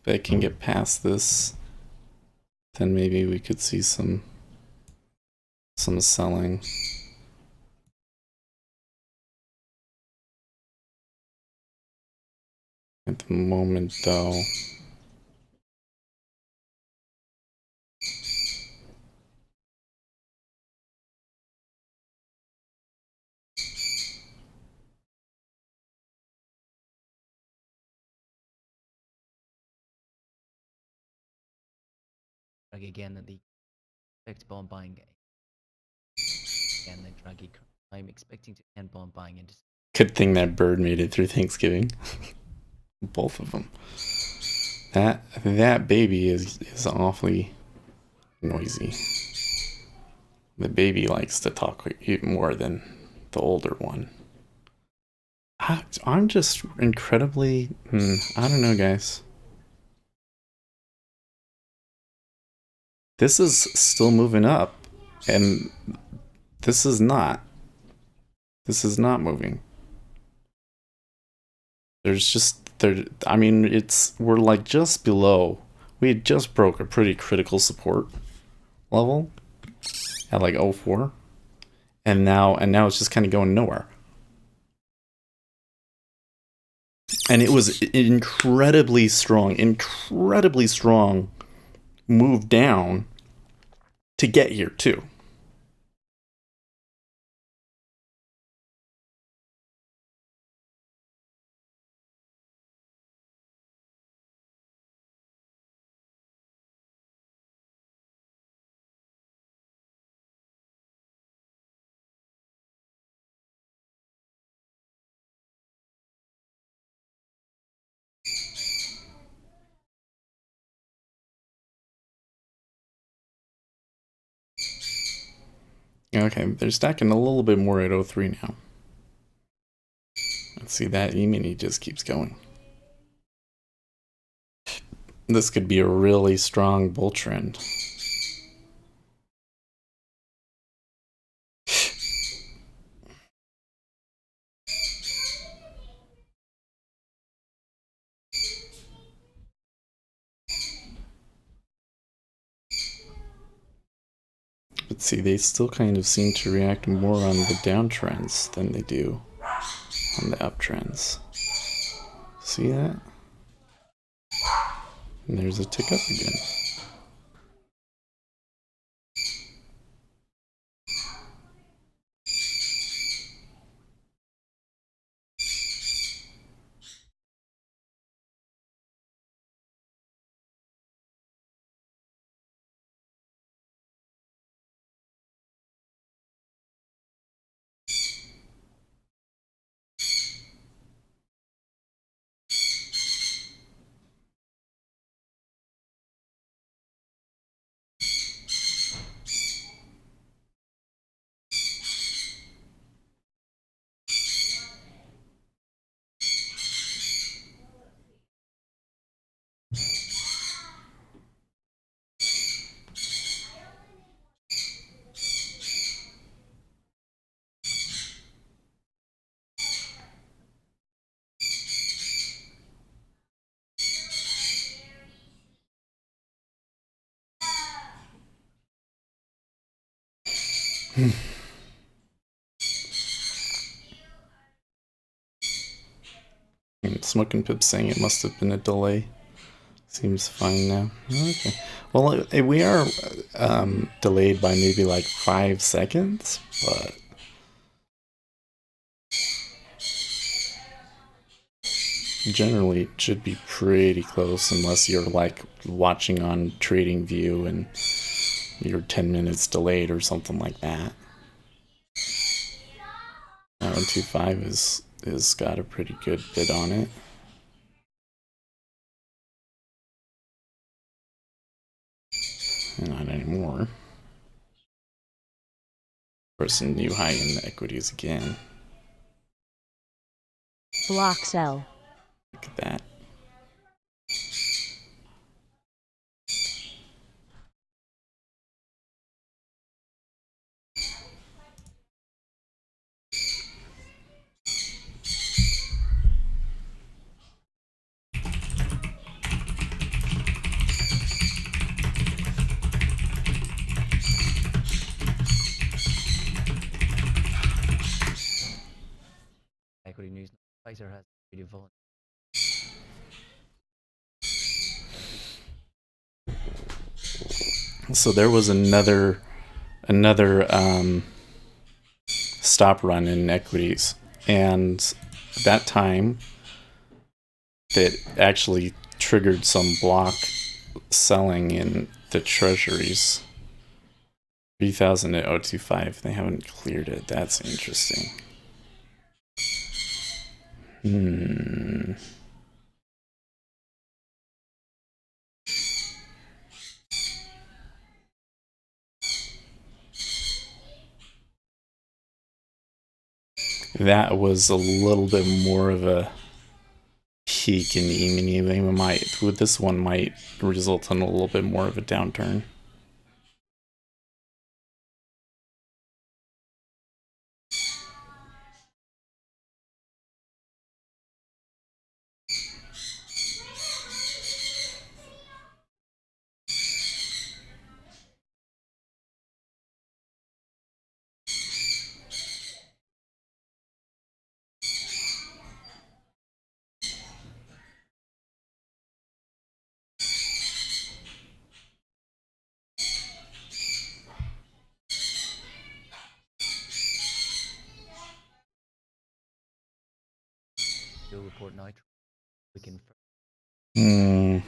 If I can get past this, then maybe we could see some some selling. At the moment, though, Drag again at the expect bond buying again, then drag. I'm expecting to end bond buying into. good thing that bird made it through Thanksgiving. Both of them. That baby is awfully noisy. The baby likes to talk even more than the older one. I'm just incredibly... I don't know, guys. This is still moving up, and this is not. This is not moving. There's just... I mean, we're like just below. We just broke a pretty critical support level at like 04. And now it's just kind of going nowhere. And it was incredibly strong move down to get here too. Okay, they're stacking a little bit more at 03 now. Let's see, that E-mini just keeps going. This could be a really strong bull trend. But see, they still kind of seem to react more on the downtrends than they do on the uptrends. See that? And there's a tick up again. Smoking Pip saying it must have been a delay. Seems fine now. Okay. Well, we are delayed by maybe like 5 seconds, but generally it should be pretty close unless you're like watching on TradingView and you're 10 minutes delayed or something like that. 125 is got a pretty good bid on it. Not anymore. Of course, a new high in the equities again. Block sell. Look at that. your volume. So there was another stop run in equities, and that time that actually triggered some block selling in the Treasuries. 3,000 at 025. They haven't cleared it. That's interesting. Hmm. That was a little bit more of a peak in the evening. Might with this one might result in a little bit more of a downturn. You'll report now. We can. Hmm.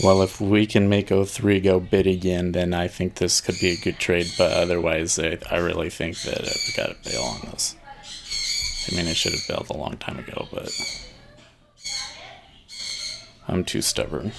Well, if we can make O3 go bid again, then I think this could be a good trade. But otherwise, I really think that we got to bail on this. I mean, I should have bailed a long time ago, but I'm too stubborn.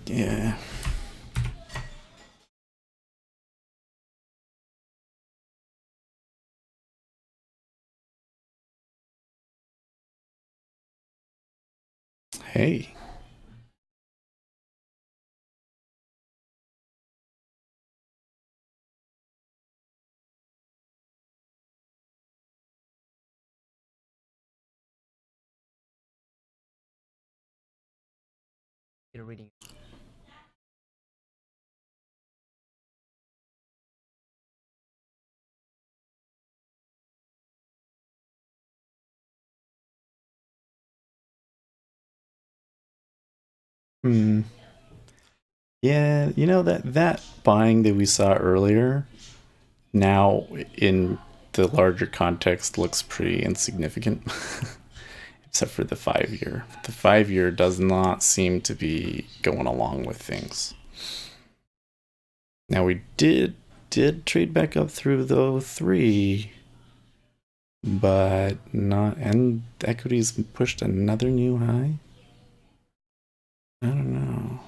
Yeah. Hey. Get a reading. Hmm. Yeah, that buying that we saw earlier now in the larger context looks pretty insignificant. Except for the 5 year. The 5 year does not seem to be going along with things. Now we did trade back up through the 3, but not, and equities pushed another new high. I don't know.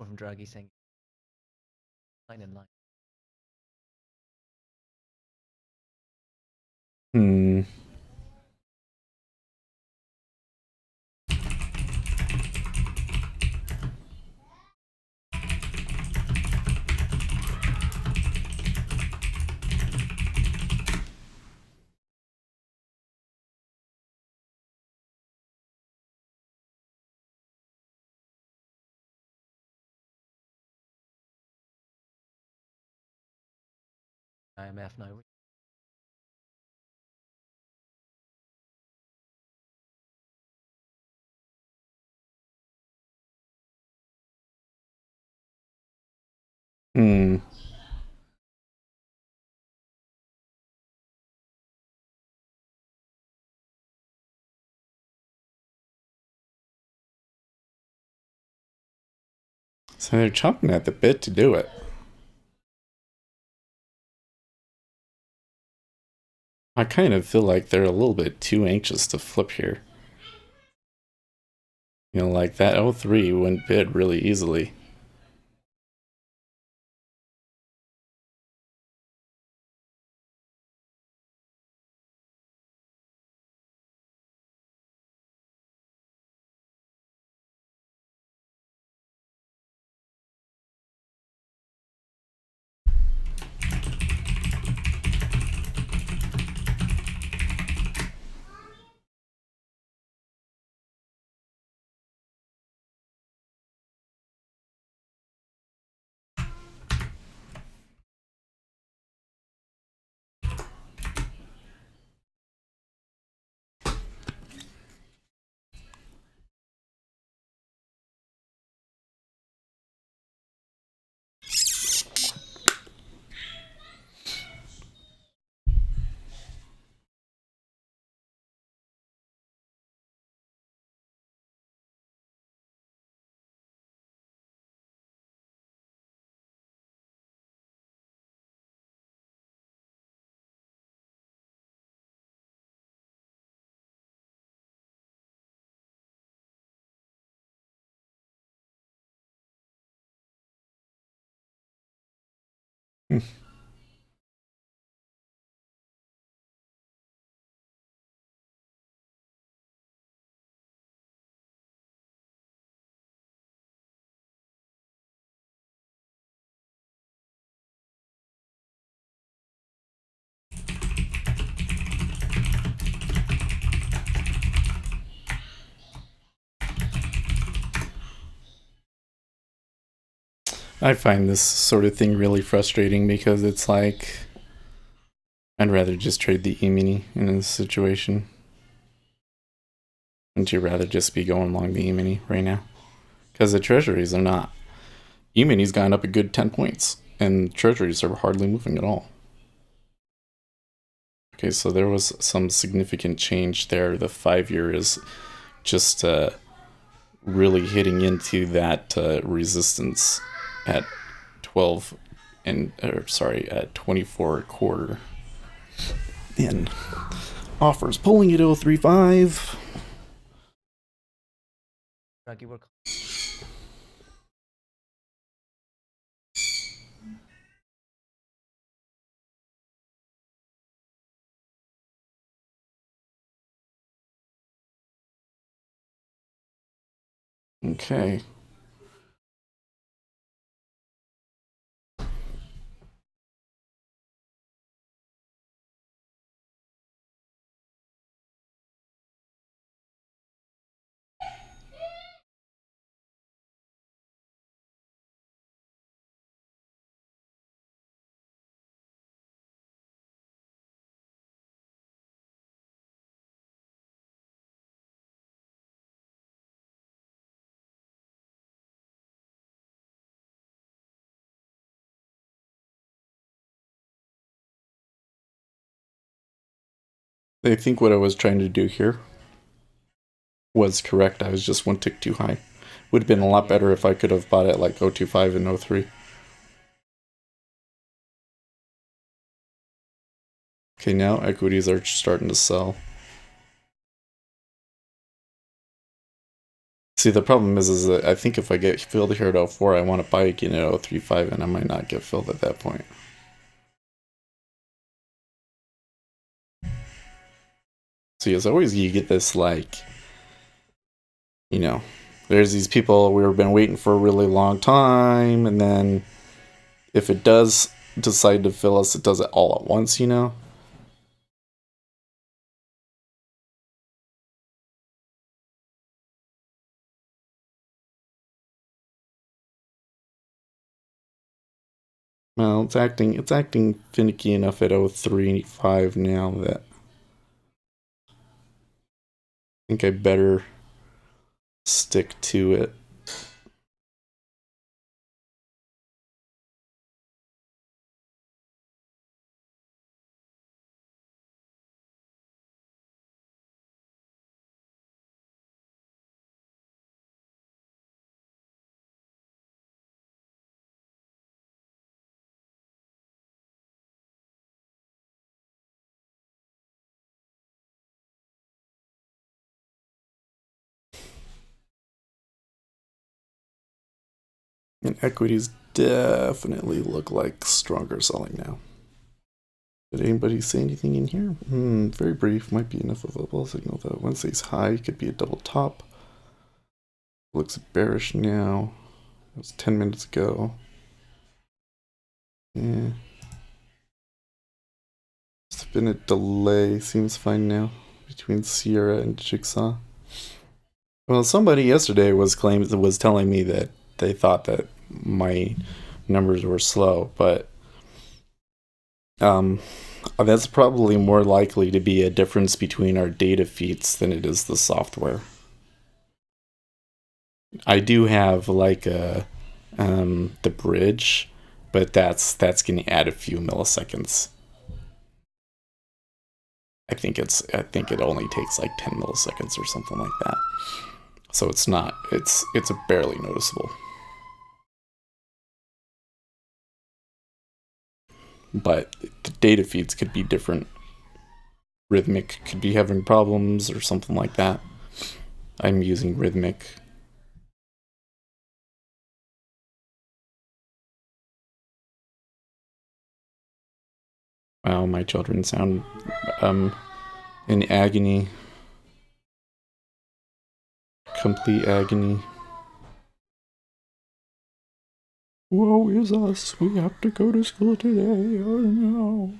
from Draghi saying line in line. Hmm. IMF now. Hmm. So they're chomping at the bit to do it. I kind of feel like they're a little bit too anxious to flip here. You know, like that O3 went bid really easily. I find this sort of thing really frustrating because it's like I'd rather just trade the E-mini in this situation. Wouldn't you rather just be going along the E-mini right now? Because the treasuries are not. E-mini's gone up a good 10 points, and treasuries are hardly moving at all. Okay, so there was some significant change there. The 5-year is just really hitting into that resistance at 12 and at 24 a quarter. And offers pulling at 035. Draghi work. Okay. I think what I was trying to do here was correct. I was just one tick too high. Would have been a lot better if I could have bought it like 025 and 03. Okay, now equities are starting to sell. See, the problem is that I think if I get filled here at 04, I want to buy again at 035, and I might not get filled at that point. See, as always, you get this, like, you know, there's these people we've been waiting for a really long time, and then if it does decide to fill us, it does it all at once, you know? Well, it's acting finicky enough at 035 now that I think I better stick to it. And equities definitely look like stronger selling now. Did anybody say anything in here? Very brief. Might be enough of a bull signal though. Wednesday's high could be a double top. Looks bearish now. It was 10 minutes ago. Yeah. It's been a delay. Seems fine now between Sierra and Jigsaw. Well, somebody yesterday was telling me that they thought that my numbers were slow, but um, that's probably more likely to be a difference between our data feeds than it is the software. I do have like the bridge, but that's going to add a few milliseconds. I think it only takes like 10 milliseconds or something like that. So it's not it's a barely noticeable. But the data feeds could be different. Rhythmic could be having problems or something like that. I'm using Rhythmic. Wow, my children sound in agony. Complete agony. Woe is us, we have to go to school today. Oh no.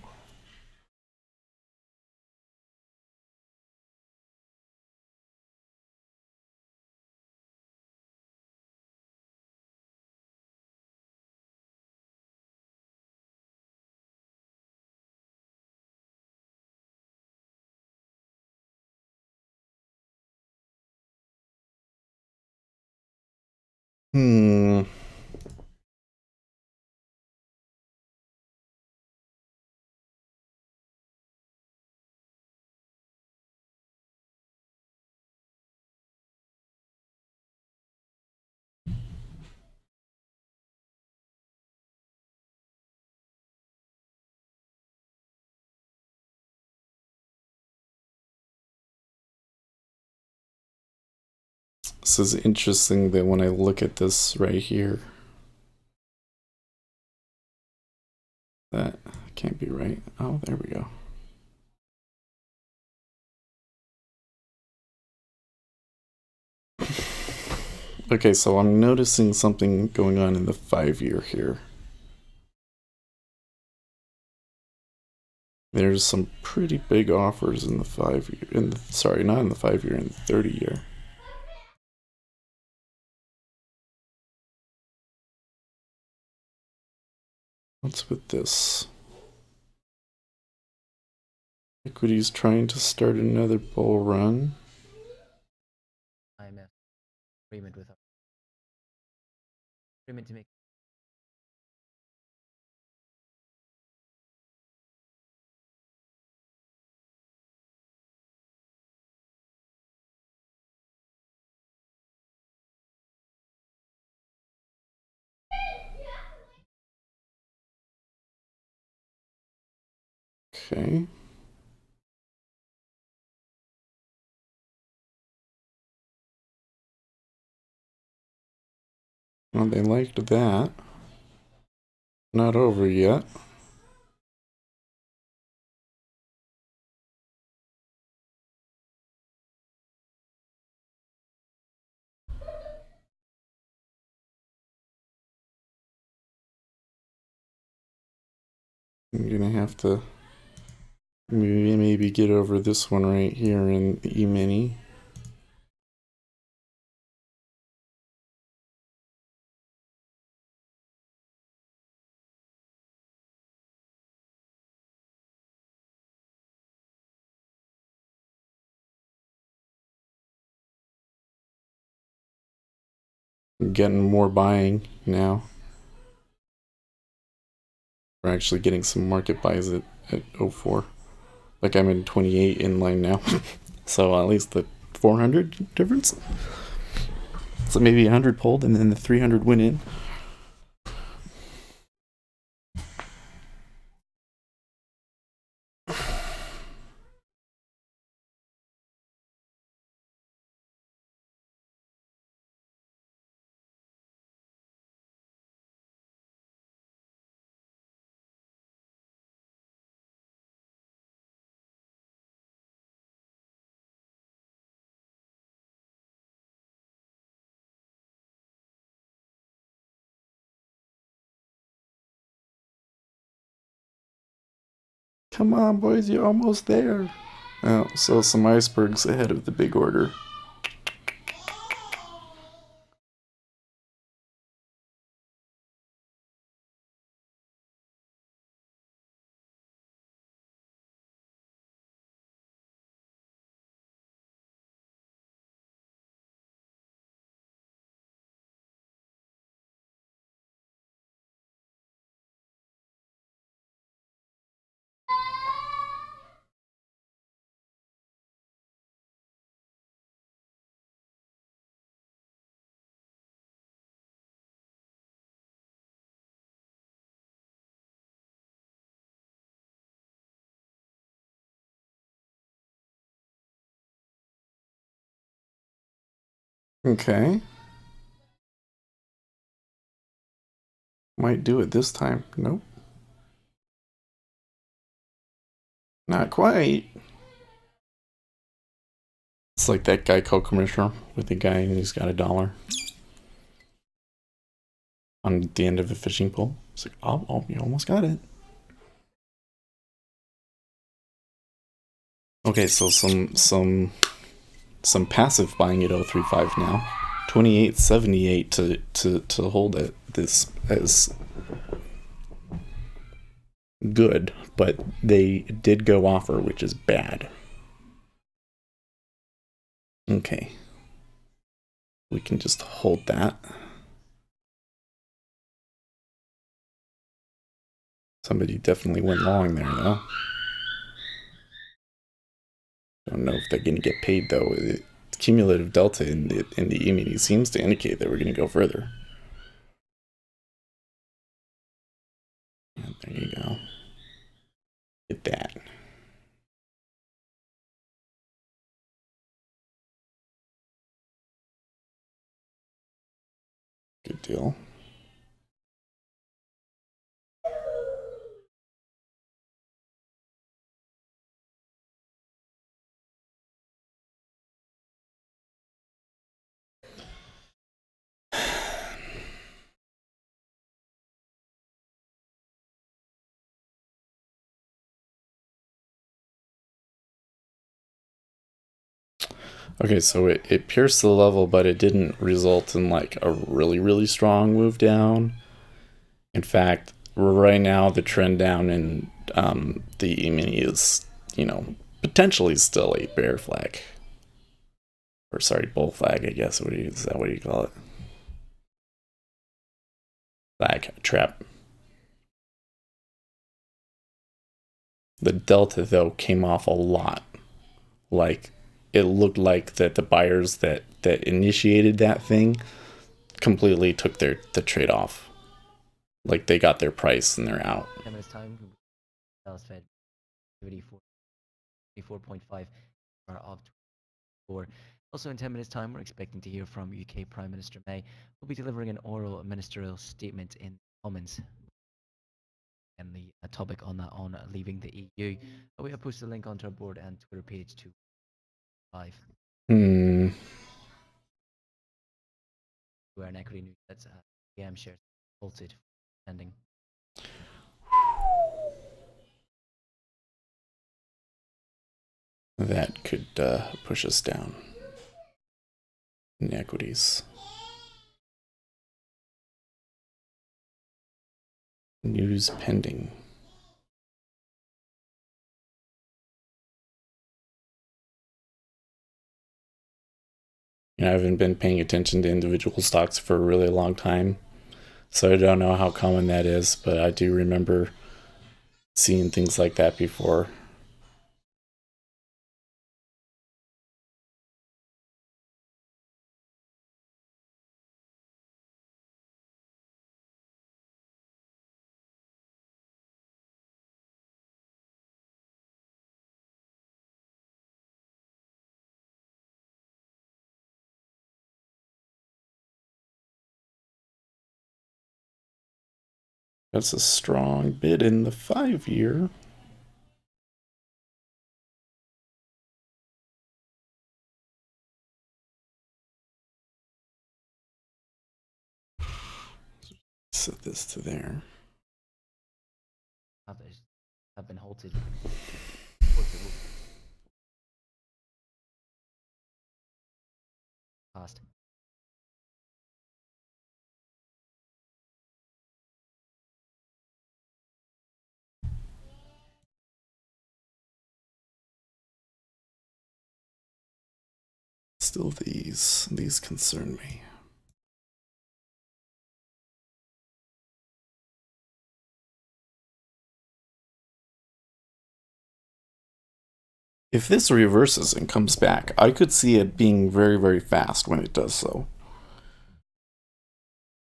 Hmm. This is interesting that when I look at this right here, that can't be right. Oh, there we go. Okay, so I'm noticing something going on in the 5-year here. There's some pretty big offers in the 5-year. Sorry, not in the 5-year, in the 30-year. What's with this? Equity's trying to start another bull run. I'm in agreement with agreement to make. Okay. Well, they liked that. Not over yet. I'm gonna have to maybe get over this one right here in the E-mini. I'm getting more buying now. We're actually getting some market buys at 04. Like I'm in 28 in line now. So at least the 400 difference. So maybe 100 pulled and then the 300 went in. Come on, boys, you're almost there. Oh, so some icebergs ahead of the big order. Okay. Might do it this time. Nope. Not quite. It's like that Geico commercial with the guy and he's got $1 on the end of a fishing pole. It's like, oh, you almost got it. Okay, so some passive buying at 035 now. 28.78 to hold it. This as good, but they did go offer, which is bad. Okay. We can just hold that. Somebody definitely went long there, though. Don't know if they're going to get paid, though. The cumulative delta in the E-mini seems to indicate that we're going to go further. And there you go. Get that. Good deal. Okay, so it pierced the level, but it didn't result in like a really, really strong move down. In fact, right now the trend down in the E-mini is, potentially still a bear flag. Or sorry, bull flag, I guess. Is that what you call it? Flag, trap. The delta, though, came off a lot. Like, it looked like that the buyers that initiated that thing completely took the trade off. Like, they got their price and they're out. 10 minutes time, Dallas Fed 74.5 are of 24. Also, in 10 minutes' time, we're expecting to hear from UK Prime Minister May, who'll be delivering an oral ministerial statement in Commons. And the topic on that on leaving the EU. We have posted a link onto our board and Twitter page to live. Hmm. Where an equity news that's PM shares halted ending. That could push us down in equities. News pending. I haven't been paying attention to individual stocks for a really long time, so I don't know how common that is, but I do remember seeing things like that before. That's a strong bid in the 5-year. Set this to there. Have been halted. Past. Still these concern me. If this reverses and comes back, I could see it being very, very fast when it does so.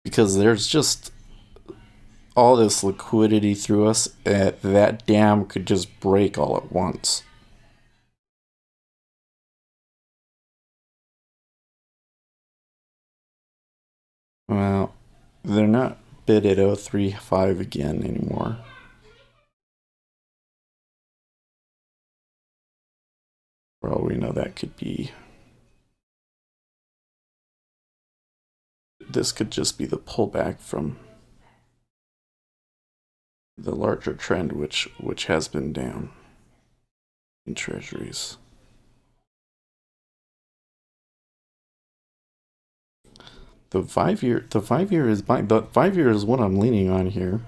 Because there's just all this liquidity through us, that dam could just break all at once. Well, they're not bid at 035 again anymore. For all we know, that could be. This could just be the pullback from the larger trend, which has been down in treasuries. The 5-year is buying. The 5-year is what I'm leaning on here.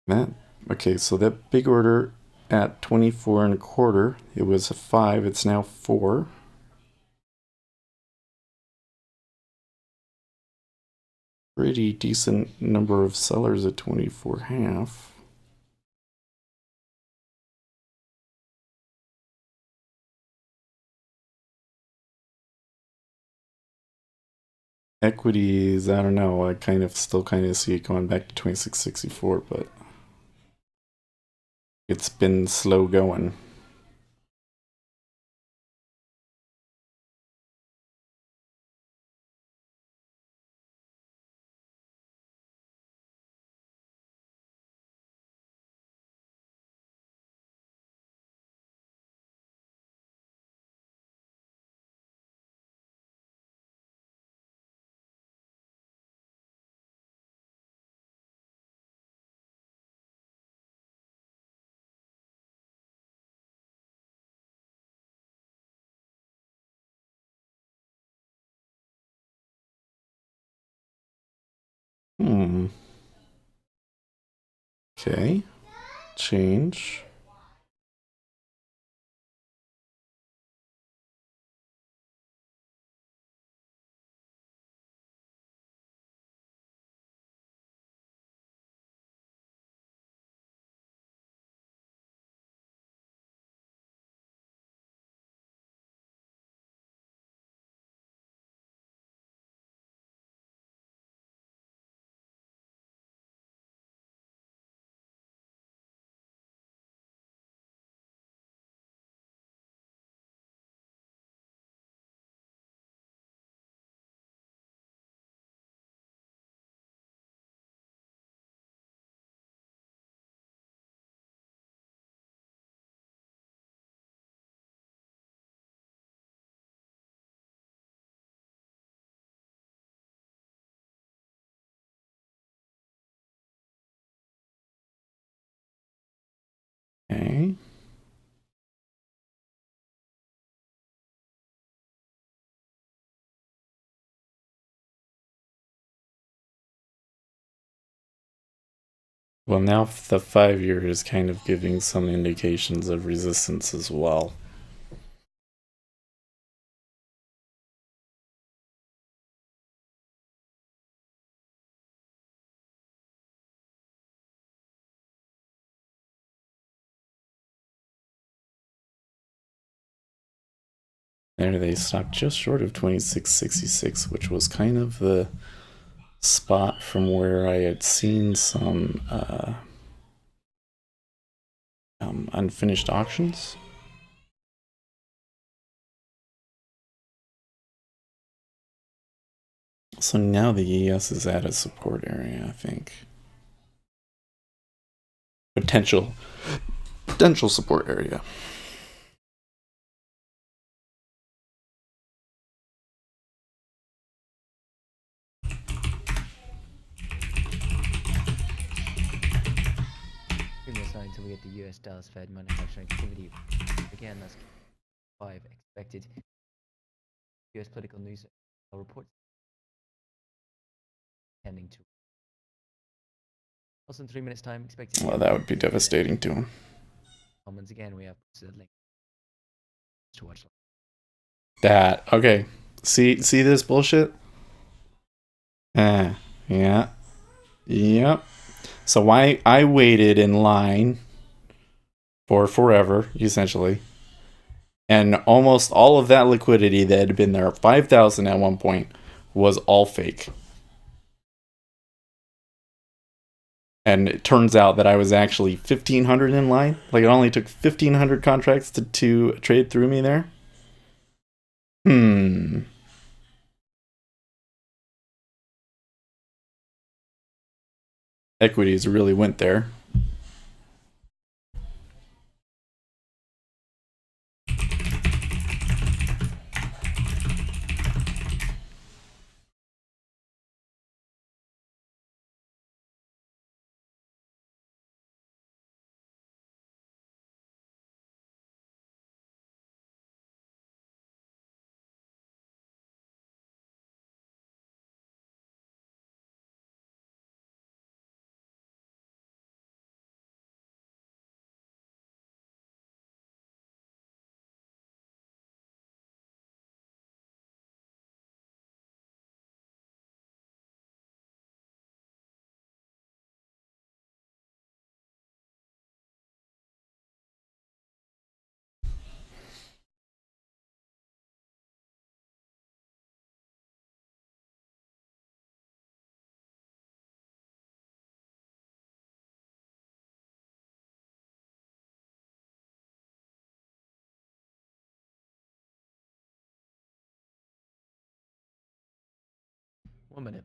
That okay? So that big order at 24 and a quarter, it was a 5. It's now 4. Pretty decent number of sellers at 24.5. Equities, I don't know. I still see it going back to 26.64, but it's been slow going. Hmm. Okay. Change. Okay. Well, now the 5-year is kind of giving some indications of resistance as well. There they stopped just short of 2666, which was kind of the spot from where I had seen some unfinished auctions. So now the ES is at a support area, I think. Potential support area. Previous night until we get the US Dallas Fed manufacturing activity. Again, that's 5 expected. US political news reports tending to. Also in 3 minutes time, expected. Well, that would be devastating to him. Comments again, we have the link to watch. That okay. See this bullshit? Yeah. Yep. So I waited in line for forever, essentially. And almost all of that liquidity that had been there, 5,000 at one point, was all fake. And it turns out that I was actually 1,500 in line. Like, it only took 1,500 contracts to trade through me there. Equities really went there. One minute.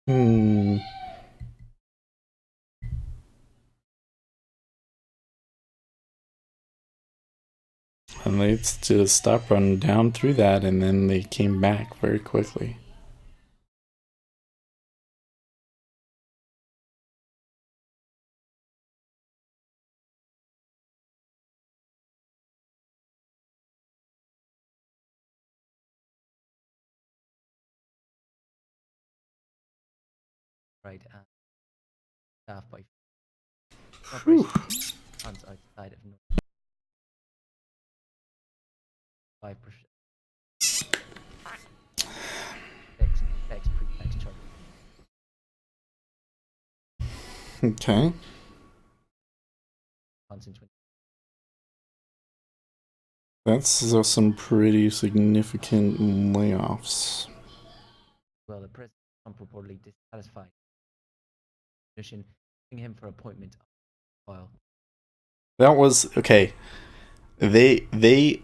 Hmm. And they just stopped running down through that, and then they came back very quickly. Right, staff by operation funds outside of 5%. Tax pre-tax charge. Okay. Funds in 20. That's some pretty significant layoffs. Well, the president Trump reportedly dissatisfied pushing him for appointment file. That was okay. They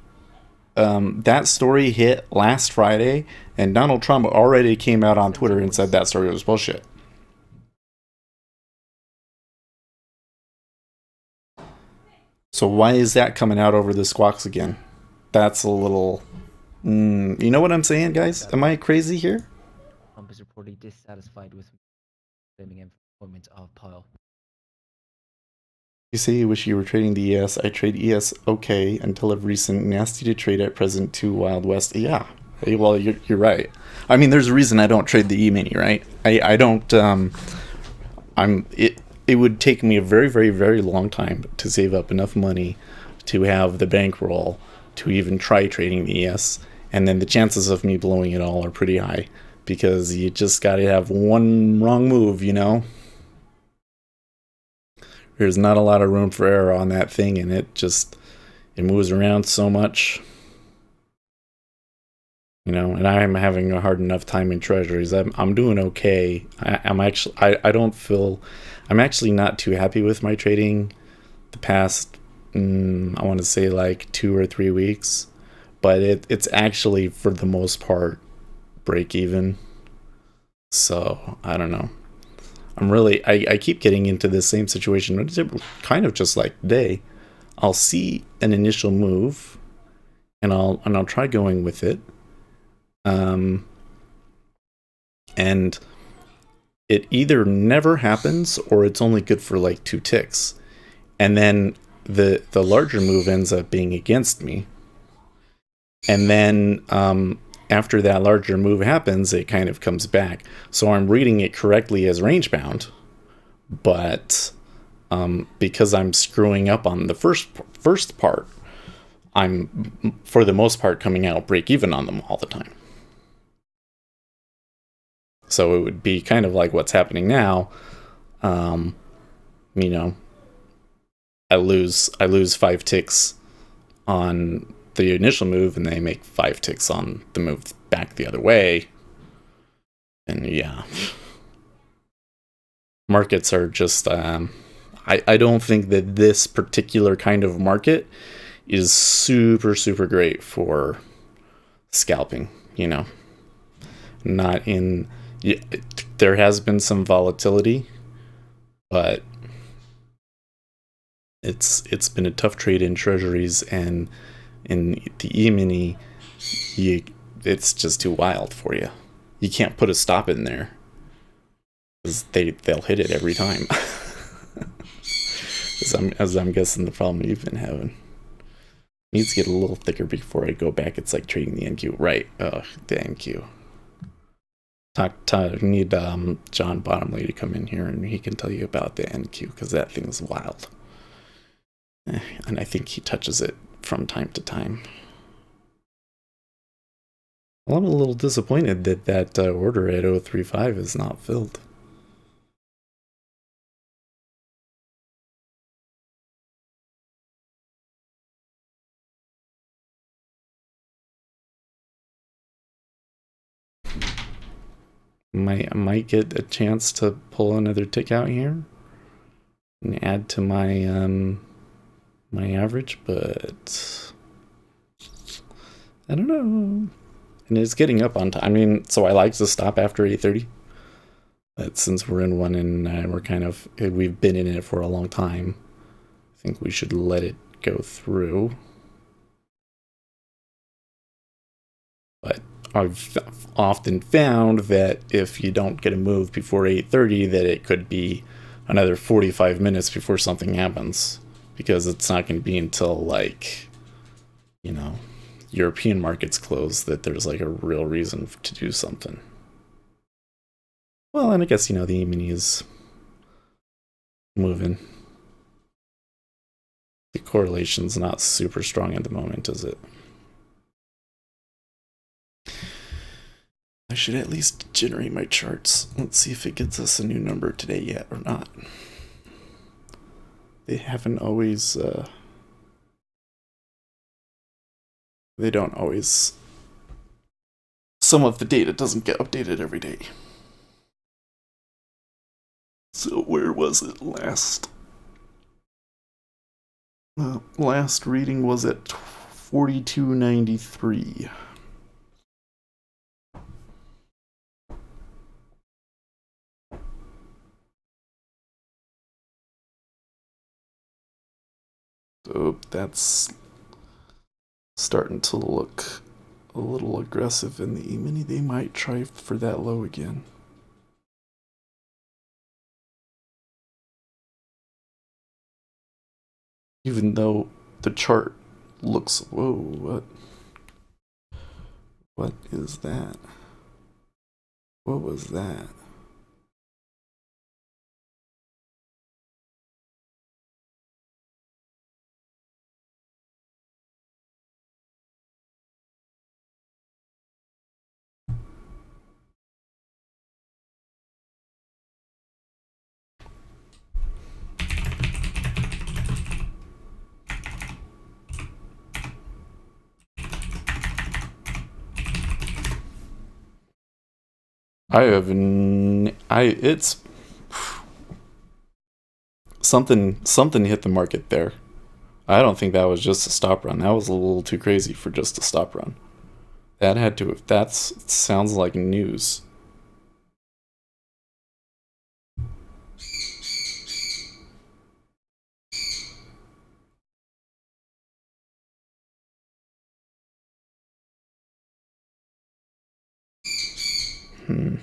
that story hit last Friday, and Donald Trump already came out on Twitter and said that story was bullshit. So why is that coming out over the squawks again? That's a little. You know what I'm saying, guys? Am I crazy here? Trump is reportedly dissatisfied with blaming him for appointment of Pyle. You say you wish you were trading the ES. I trade ES okay until of recent. Nasty to trade at present to Wild West. Yeah. Hey, well, you're right. I mean, there's a reason I don't trade the E-mini, right? I don't. It would take me a very, very, very long time to save up enough money to have the bankroll to even try trading the ES. And then the chances of me blowing it all are pretty high because you just got to have one wrong move, you know? There's not a lot of room for error on that thing, and it moves around so much. You know, and I'm having a hard enough time in treasuries. I'm doing okay. I don't feel I'm actually not too happy with my trading the past I want to say like 2 or 3 weeks, but it's actually for the most part break even. So I don't know. I keep getting into this same situation. It's kind of just like today. I'll see an initial move, and I'll try going with it. And it either never happens or it's only good for like 2 ticks, and then the larger move ends up being against me, and then after that larger move happens, it kind of comes back. So I'm reading it correctly as range bound, but because I'm screwing up on the first part, I'm for the most part coming out break even on them all the time. So it would be kind of like what's happening now. You know, I lose 5 ticks on the initial move, and they make 5 ticks on the move back the other way. And yeah, markets are just. I don't think that this particular kind of market is super, super great for scalping, you know. Not in. Yeah, there has been some volatility, but it's been a tough trade in treasuries, and in the E-mini, it's just too wild for you. You can't put a stop in there because they'll hit it every time. as I'm guessing the problem you've been having. Needs to get a little thicker before I go back. It's like trading the NQ. Right. Oh, the NQ. Need John Bottomley to come in here and he can tell you about the NQ because that thing's wild. And I think he touches it from time to time. Well, I'm a little disappointed that order at 035 is not filled. Might get a chance to pull another tick out here and add to my my average, but I don't know. And it's getting up on time. I mean, so I like to stop after 8:30. But since we're in one and we've been in it for a long time, I think we should let it go through. But I've often found that if you don't get a move before 8:30, that it could be another 45 minutes before something happens, because it's not going to be until like, you know, European markets close that there's like a real reason to do something. Well, and I guess, you know, the E-mini is moving. The correlation's not super strong at the moment, is it? I should at least generate my charts. Let's see if it gets us a new number today yet or not. They haven't always, they don't always, some of the data doesn't get updated every day. So where was it last? Last reading was at 42.93. So that's starting to look a little aggressive in the E-mini. They might try for that low again. Even though the chart looks, whoa, what is that? What was that? It's something hit the market there. I don't think that was just a stop run. That was a little too crazy for just a stop run. That had to have, that sounds like news. Hmm.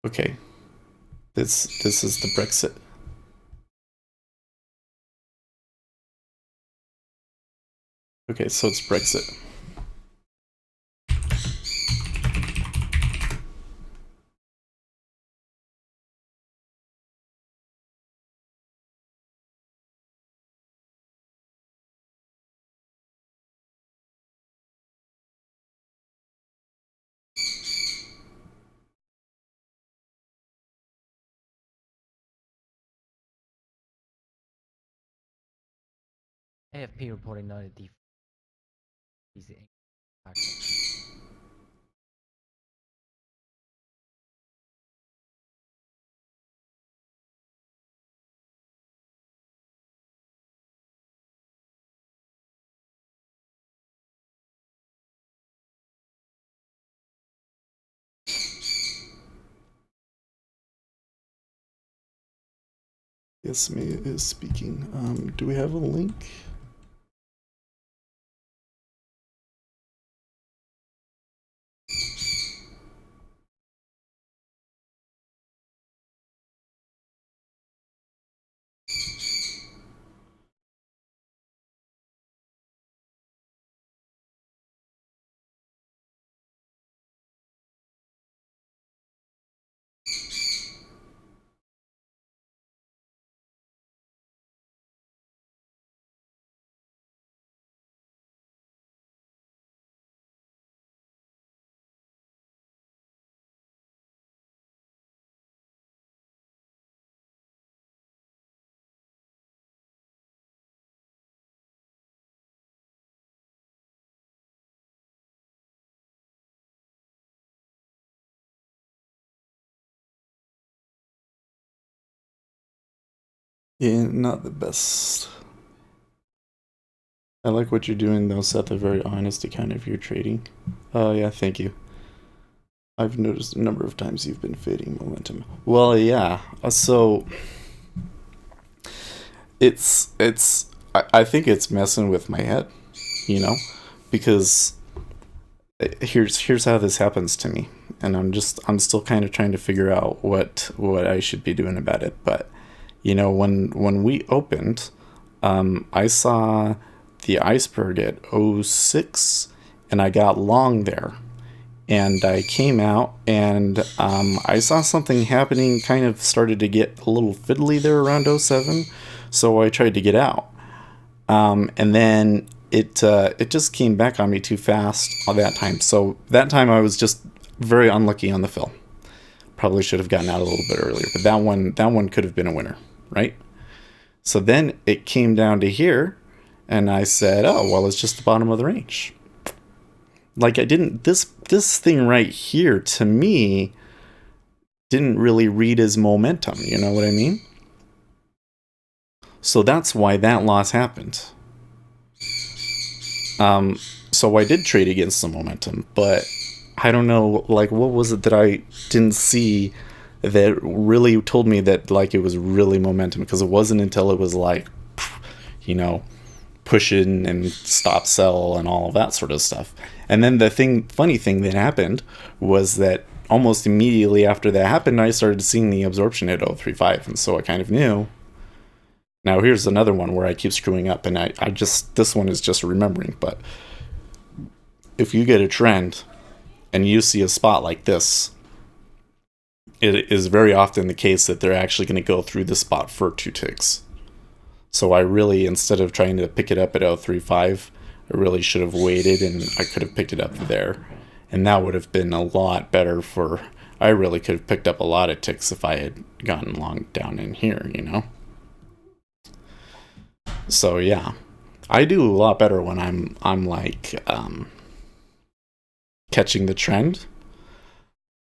Okay. This is the Brexit. Okay, so it's Brexit. AFP reporting noted the factor. Yes, Mia is speaking. Do we have a link? Yeah, not the best. I like what you're doing though, Seth. A very honest account of your trading. Yeah, thank you. I've noticed a number of times you've been fading momentum. Well, yeah. So I think it's messing with my head, you know, because here's how this happens to me, and I'm still kind of trying to figure out what I should be doing about it. But when we opened, I saw the iceberg at '06, and I got long there, and I came out, and I saw something happening, kind of started to get a little fiddly there around '07, so I tried to get out, and then it just came back on me too fast on that time. So that time I was just very unlucky on the fill. Probably should have gotten out a little bit earlier, but that one could have been a winner, right? So then it came down to here, and I said, oh well, it's just the bottom of the range. Like I didn't this thing right here to me didn't really read as momentum. You know what I mean? So that's why that loss happened. So I did trade against some momentum, but I don't know, like, what was it that I didn't see that really told me that, like, it was really momentum? Because it wasn't until it was like, you know, pushing and stop sell and all of that sort of stuff. And then the funny thing that happened was that almost immediately after that happened, I started seeing the absorption at 0.35, and so I kind of knew. Now here's another one where I keep screwing up, and I just, this one is just remembering, but if you get a trend and you see a spot like this, it is very often the case that they're actually going to go through the spot for 2 ticks. So I really, instead of trying to pick it up at 0.35, I really should have waited, and I could have picked it up there. And that would have been a lot better for, I really could have picked up a lot of ticks if I had gotten long down in here, you know? So yeah, I do a lot better when I'm like catching the trend,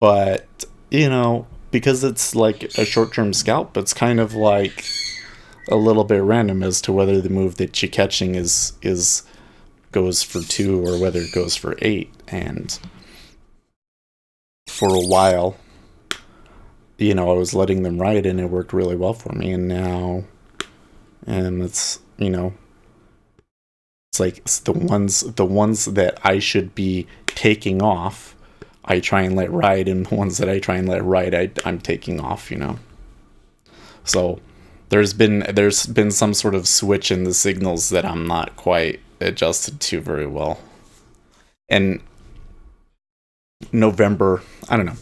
but you know, because it's like a short-term scalp, it's kind of like a little bit random as to whether the move that you're catching is goes for 2 or whether it goes for 8. And for a while, you know, I was letting them ride and it worked really well for me, and now, and it's, you know, it's like it's the ones that I should be taking off, I try and let ride, and the ones that I try and let ride, I'm taking off, you know. So there's been some sort of switch in the signals that I'm not quite adjusted to very well. And November, I don't know.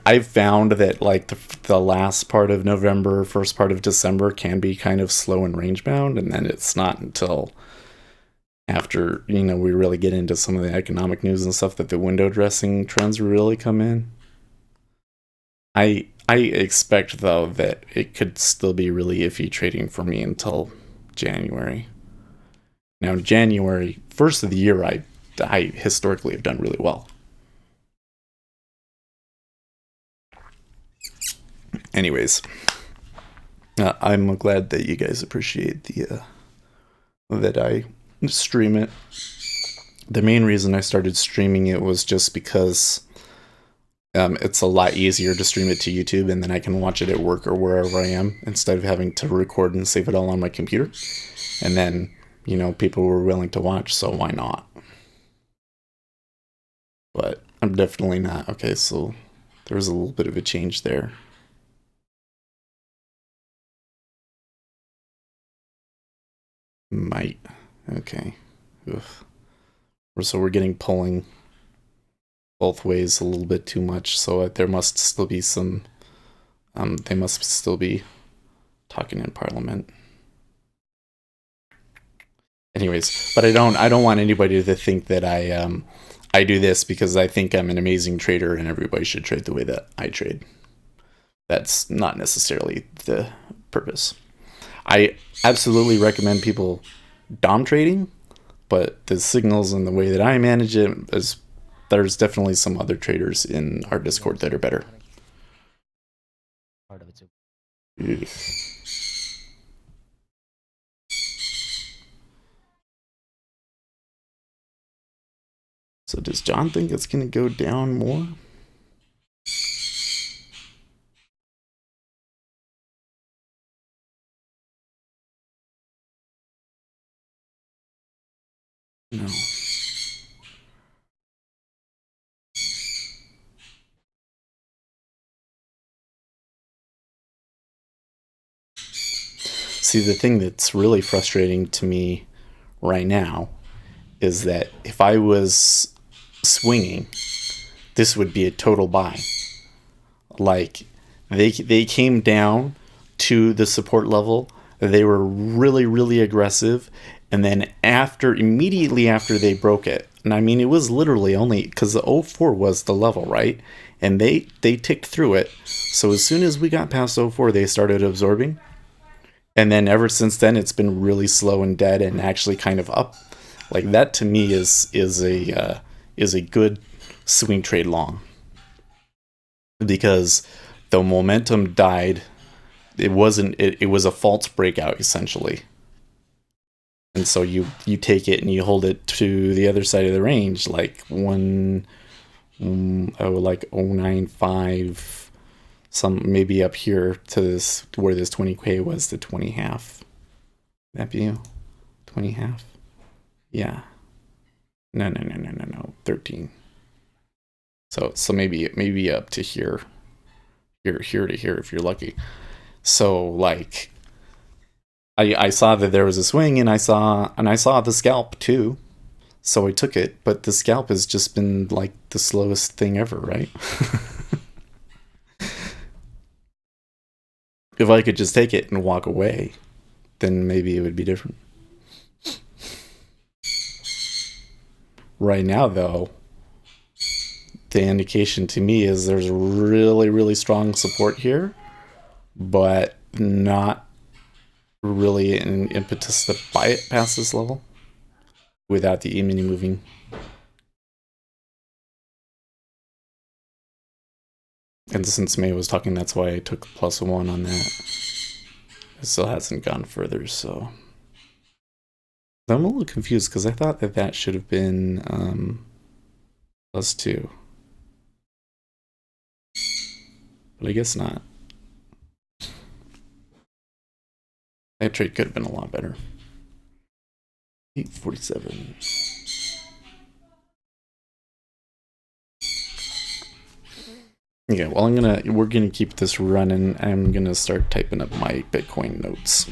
I've found that like the last part of November, first part of December can be kind of slow and range bound, and then it's not until after, you know, we really get into some of the economic news and stuff that the window dressing trends really come in. I expect though that it could still be really iffy trading for me until January. Now January, first of the year, I historically have done really well. Anyways, I'm glad that you guys appreciate the that I stream it. The main reason I started streaming it was just because it's a lot easier to stream it to YouTube, and then I can watch it at work or wherever I am instead of having to record and save it all on my computer. And then, you know, people were willing to watch, so why not? But I'm definitely not. Okay, so there's a little bit of a change there. Might. Okay. Oof. So we're getting pulling both ways a little bit too much, so there must still be some, they must still be talking in Parliament. Anyways, but I don't want anybody to think that I do this because I think I'm an amazing trader and everybody should trade the way that I trade. That's not necessarily the purpose. I absolutely recommend people DOM trading, but the signals and the way that I manage it is, there's definitely some other traders in our Discord that are better. Part of it too. Yes. So does John think it's going to go down more? No. See, the thing that's really frustrating to me right now is that if I was swinging, this would be a total buy. Like, they came down to the support level. They were really, really aggressive, And then immediately after they broke it, and I mean, it was literally only because the '04 was the level, right? And they ticked through it. So as soon as we got past '04, they started absorbing. And then ever since then, it's been really slow and dead and actually kind of up. Like that to me is a good swing trade long, because the momentum died. It wasn't. It was a false breakout essentially. And so you take it and you hold it to the other side of the range, like like 095, some maybe up here to this, to where this 20k was, the 20 half. That be 20 half? Yeah. No. 13. So maybe up to here, here to here if you're lucky. So like I saw that there was a swing, and I saw the scalp too. So I took it, but the scalp has just been like the slowest thing ever, right? If I could just take it and walk away, then maybe it would be different. Right now, though, the indication to me is there's really, really strong support here, but not really an impetus to buy it past this level without the E-mini moving. And since May was talking, that's why I took +1 on that. It still hasn't gone further, so I'm a little confused because I thought that that should have been +2, but I guess not. That trade could have been a lot better. 847. Yeah, well, we're gonna keep this running. I'm gonna start typing up my Bitcoin notes.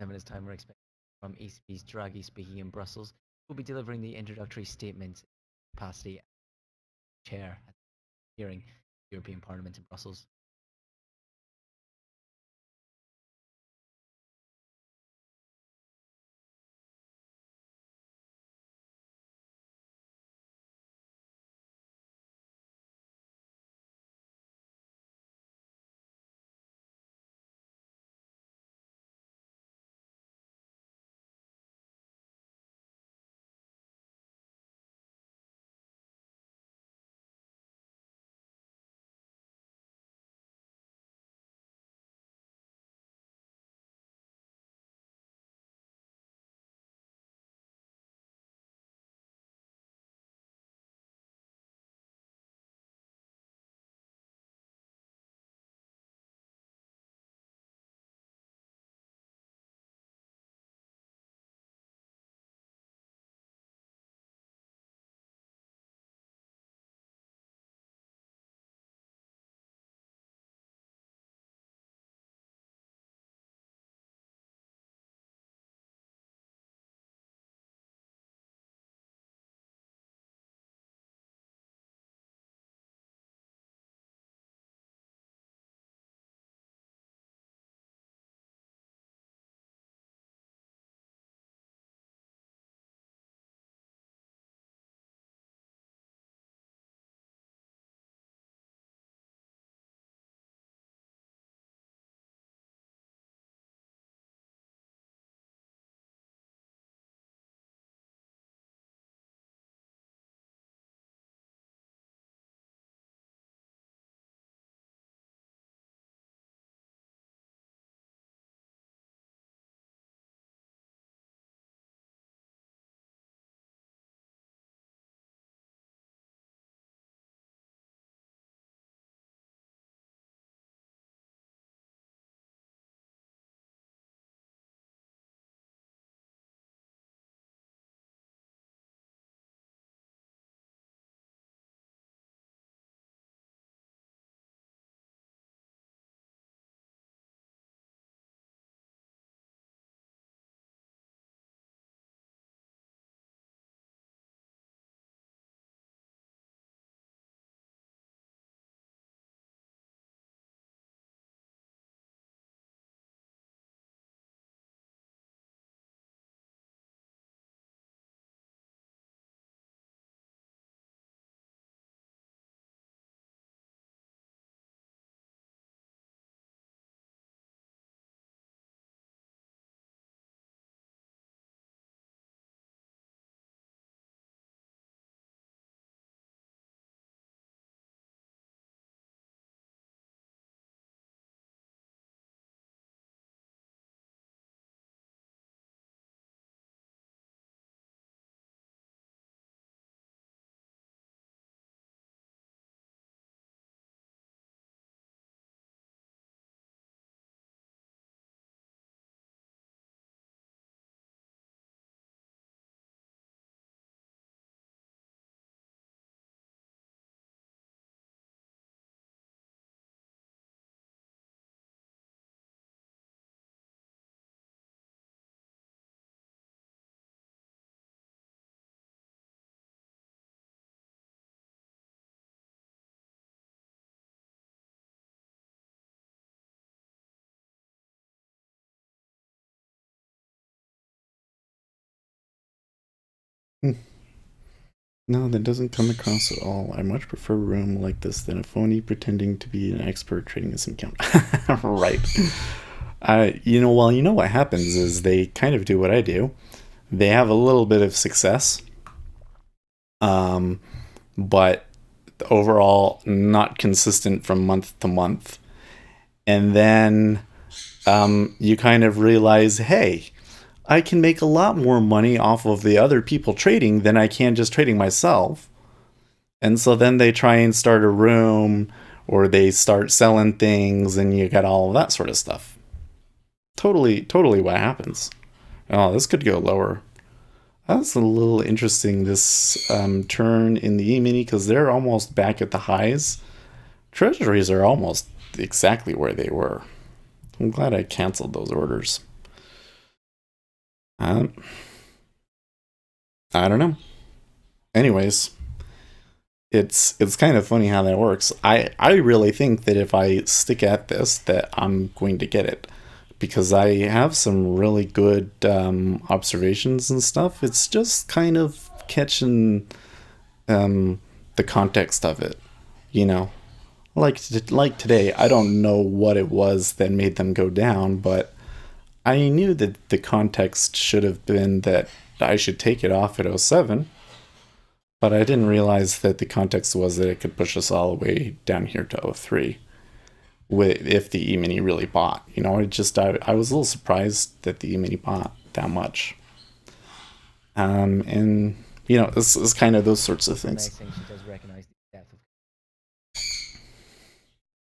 minutes' time, we're expecting from ECB's Draghi speaking in Brussels. We'll be delivering the introductory statement capacity chair at the hearing in the European Parliament in Brussels. Hmm. No, that doesn't come across at all. I much prefer a room like this than a phony pretending to be an expert trading a sim account. Right. Well, you know what happens is they kind of do what I do. They have a little bit of success, um, but overall not consistent from month to month. And then you kind of realize, hey, I can make a lot more money off of the other people trading than I can just trading myself. And so then they try and start a room or they start selling things and you get all of that sort of stuff. Totally what happens. Oh, this could go lower. That's a little interesting, this turn in the E-mini, because they're almost back at the highs. Treasuries are almost exactly where they were. I'm glad I canceled those orders. Um, I don't know. Anyways, it's kind of funny how that works. I really think that if I stick at this, that I'm going to get it because I have some really good observations and stuff. It's just kind of catching um, the context of it, you know. Like today, I don't know what it was that made them go down, but I knew that the context should have been that I should take it off at '07. But I didn't realize that the context was that it could push us all the way down here to '03 if the E-mini really bought. I was a little surprised that the E-mini bought that much. And, it's kind of those sorts of things. Amazing. She does recognize the depth of.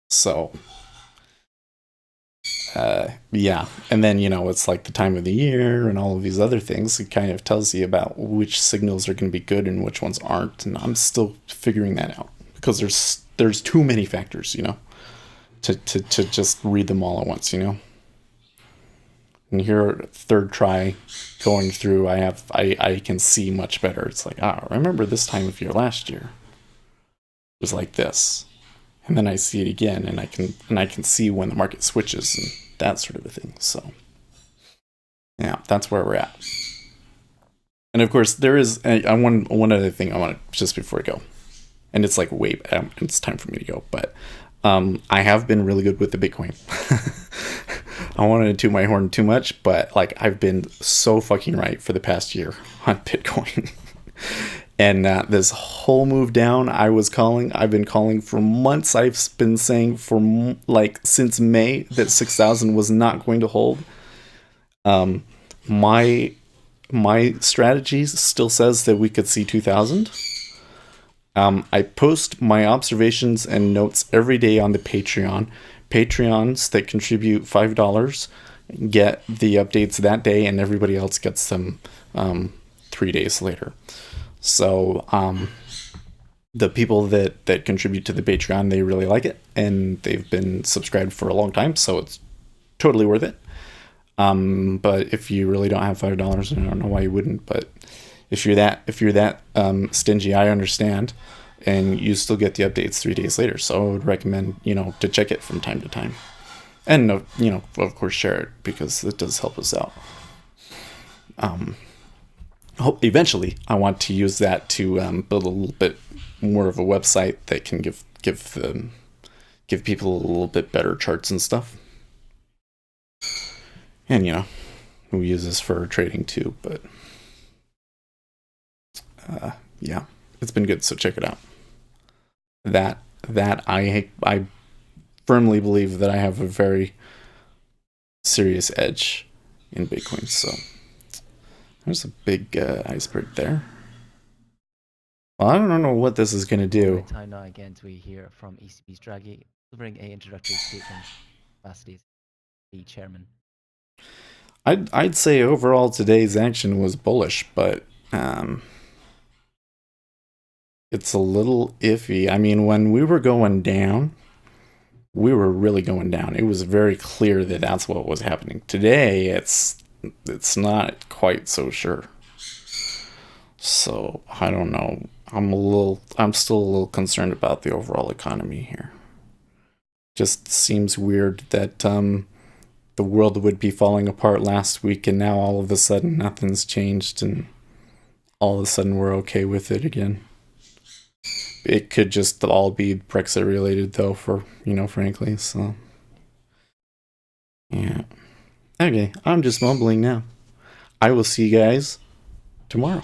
So, yeah. And then, it's like the time of the year and all of these other things. It kind of tells you about which signals are going to be good and which ones aren't. And I'm still figuring that out because there's too many factors, to just read them all at once. And here, third try going through, I can see much better. It's like, remember this time of year last year it was like this, and then I see it again, and I can see when the market switches and that sort of a thing. So, yeah, that's where we're at. And of course, there is one other thing I want to just before I go, and it's like wait, it's time for me to go, but I have been really good with the Bitcoin. I wanted to toot my horn too much, but like I've been so fucking right for the past year on Bitcoin. And this whole move down, I've been calling for months. I've been saying for like since May that 6,000 was not going to hold. Um, my my strategy still says that we could see 2,000. I post my observations and notes every day on the Patreon. Patreons that contribute $5 get the updates that day, and everybody else gets them 3 days later. So the people that contribute to the Patreon, they really like it, and they've been subscribed for a long time, so it's totally worth it. But if you really don't have $5, I don't know why you wouldn't. But if you're that stingy, I understand, and you still get the updates 3 days later. So I would recommend to check it from time to time, and of course share it because it does help us out. Eventually, I want to use that to build a little bit more of a website that can give people a little bit better charts and stuff. And we use this for trading too. But yeah, it's been good. So check it out. That I firmly believe that I have a very serious edge in Bitcoin. So there's a big iceberg there. Well, I don't know what this is going to do. Time now again to hear from ECB's Draghi delivering a introductory statement. Capacity as the chairman. I'd say overall today's action was bullish, but it's a little iffy. I mean, when we were going down, we were really going down. It was very clear that that's what was happening. Today, it's not quite so sure. So I don't know. I'm still a little concerned about the overall economy here. Just seems weird that the world would be falling apart last week, and now all of a sudden nothing's changed, and all of a sudden we're okay with it again. It could just all be Brexit related, though, frankly. So, yeah. Okay, I'm just mumbling now. I will see you guys tomorrow.